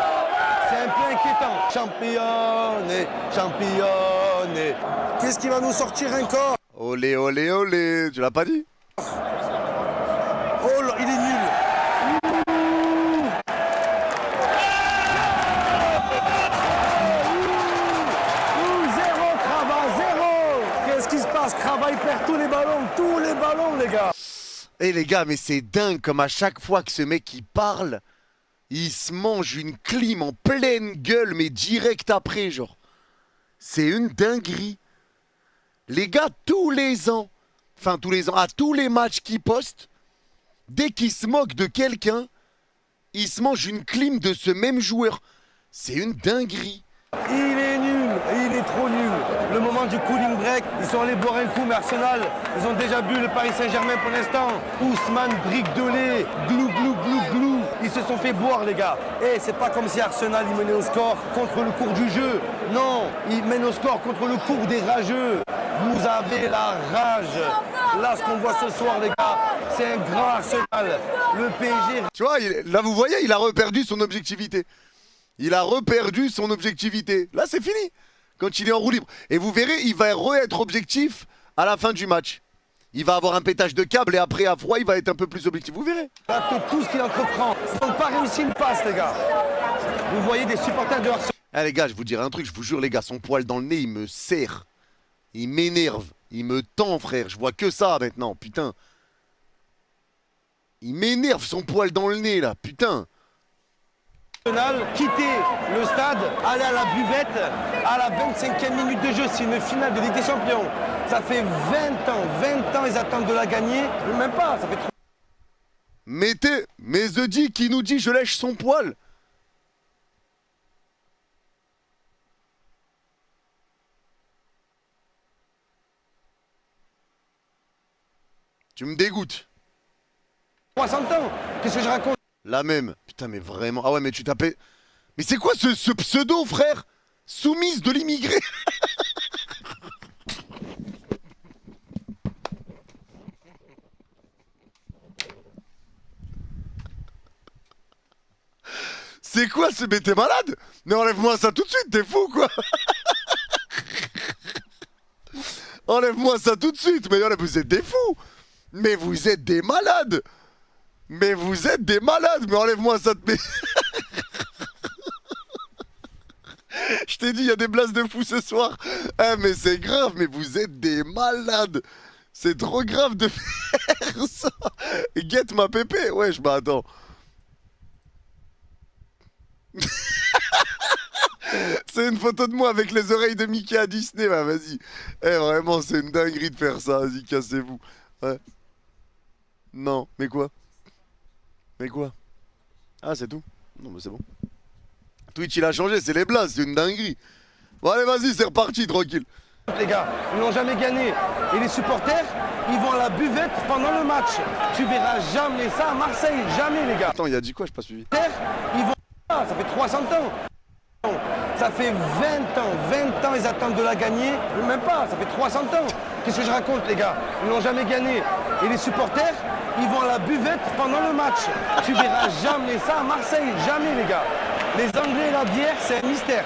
B: C'est un peu inquiétant. Championne, championne. Qu'est-ce qui va nous sortir encore?
A: Olé, olé, olé. Tu l'as pas dit?
B: Oh là, il est nul. Zéro, Krava, zéro. Qu'est-ce qui se passe? Krava, il perd tous les ballons, les gars.
A: Eh les gars, mais c'est dingue comme à chaque fois que ce mec il parle, il se mange une clim en pleine gueule, mais direct après, genre. C'est une dinguerie. Les gars, tous les ans, à tous les matchs qu'il poste, dès qu'il se moque de quelqu'un, il se mange une clim de ce même joueur. C'est une dinguerie.
B: Il est nul, il est trop nul. Le moment du cooling break, ils sont allés boire un coup, mais Arsenal, ils ont déjà bu le Paris Saint-Germain pour l'instant. Ousmane, brique de lait, glou, glou, glou, glou. Ils se sont fait boire, les gars. Et c'est pas comme si Arsenal, il menait au score contre le cours du jeu. Non, il mène au score contre le cours des rageux. Vous avez la rage. Là, ce qu'on voit ce soir, les gars, c'est un grand Arsenal. Le PSG...
A: Tu vois, là vous voyez, il a reperdu son objectivité. Il a reperdu son objectivité. Là, c'est fini. Quand il est en roue libre. Et vous verrez, il va re-être objectif à la fin du match. Il va avoir un pétage de câble et après, à froid, il va être un peu plus objectif. Vous verrez.
B: Tout ce qu'il entreprend. Ils n'ont pas réussi une passe, les gars. Vous voyez des supporters de Arsenal.
A: Ah, les gars, je vous dirai un truc. Je vous jure, les gars, son poil dans le nez, il me serre. Il m'énerve. Il me tend, frère. Je vois que ça maintenant. Putain. Il m'énerve, son poil dans le nez, là. Putain.
B: Quitter le stade, aller à la buvette à la 25e minute de jeu, c'est une finale de Ligue des Champions. Ça fait 20 ans ils attendent de la gagner, même pas, ça fait 3...
A: Mais The Dick qui nous dit je lèche son poil. Tu me dégoûtes.
B: 300 ans, qu'est-ce que je raconte?
A: La même. Putain, mais vraiment. Ah ouais, mais tu tapais. Mais c'est quoi ce pseudo, frère? Soumise de l'immigré. C'est quoi ce... Mais t'es malade? Mais enlève-moi ça tout de suite, t'es fou, quoi. Enlève-moi ça tout de suite. Mais vous êtes des fous. Mais vous êtes des malades. Mais vous êtes des malades. Mais enlève-moi ça de... Je t'ai dit, il y a des blases de fou ce soir. Ah, mais c'est grave, mais vous êtes des malades. C'est trop grave de faire ça. Get ma pépé. Wesh, bah attends. C'est une photo de moi avec les oreilles de Mickey à Disney. Bah vas-y. Eh, vraiment, c'est une dinguerie de faire ça. Vas-y, cassez-vous. Ouais. Non, mais quoi? Mais quoi? Ah, c'est tout? Non, mais c'est bon. Twitch, il a changé, c'est les blases, c'est une dinguerie. Bon, allez, vas-y, c'est reparti, tranquille.
B: Les gars, ils n'ont jamais gagné. Et les supporters, ils vont à la buvette pendant le match. Tu verras jamais ça à Marseille, jamais, les gars.
A: Attends, il a dit quoi? J'ai pas suivi.
B: Ils vont... Ça fait 300 ans. Ça fait 20 ans ils attendent de la gagner, même pas, ça fait 300 ans. Qu'est-ce que je raconte, les gars? Ils n'ont jamais gagné. Et les supporters, ils vont à la buvette pendant le match. Tu verras jamais ça à Marseille, jamais, les gars. Les Anglais et la bière, c'est un mystère.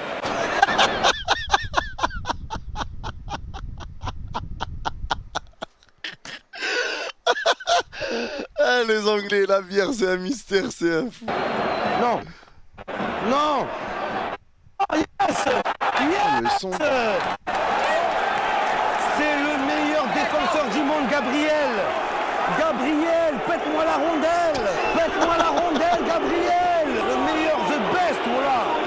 A: Ah, les Anglais et la bière, c'est un mystère, c'est un fou.
B: Non. Non. Oh yes. Yes.
A: Le son.
B: C'est le meilleur défenseur du monde, Gabriel. Gabriel, pète-moi la rondelle.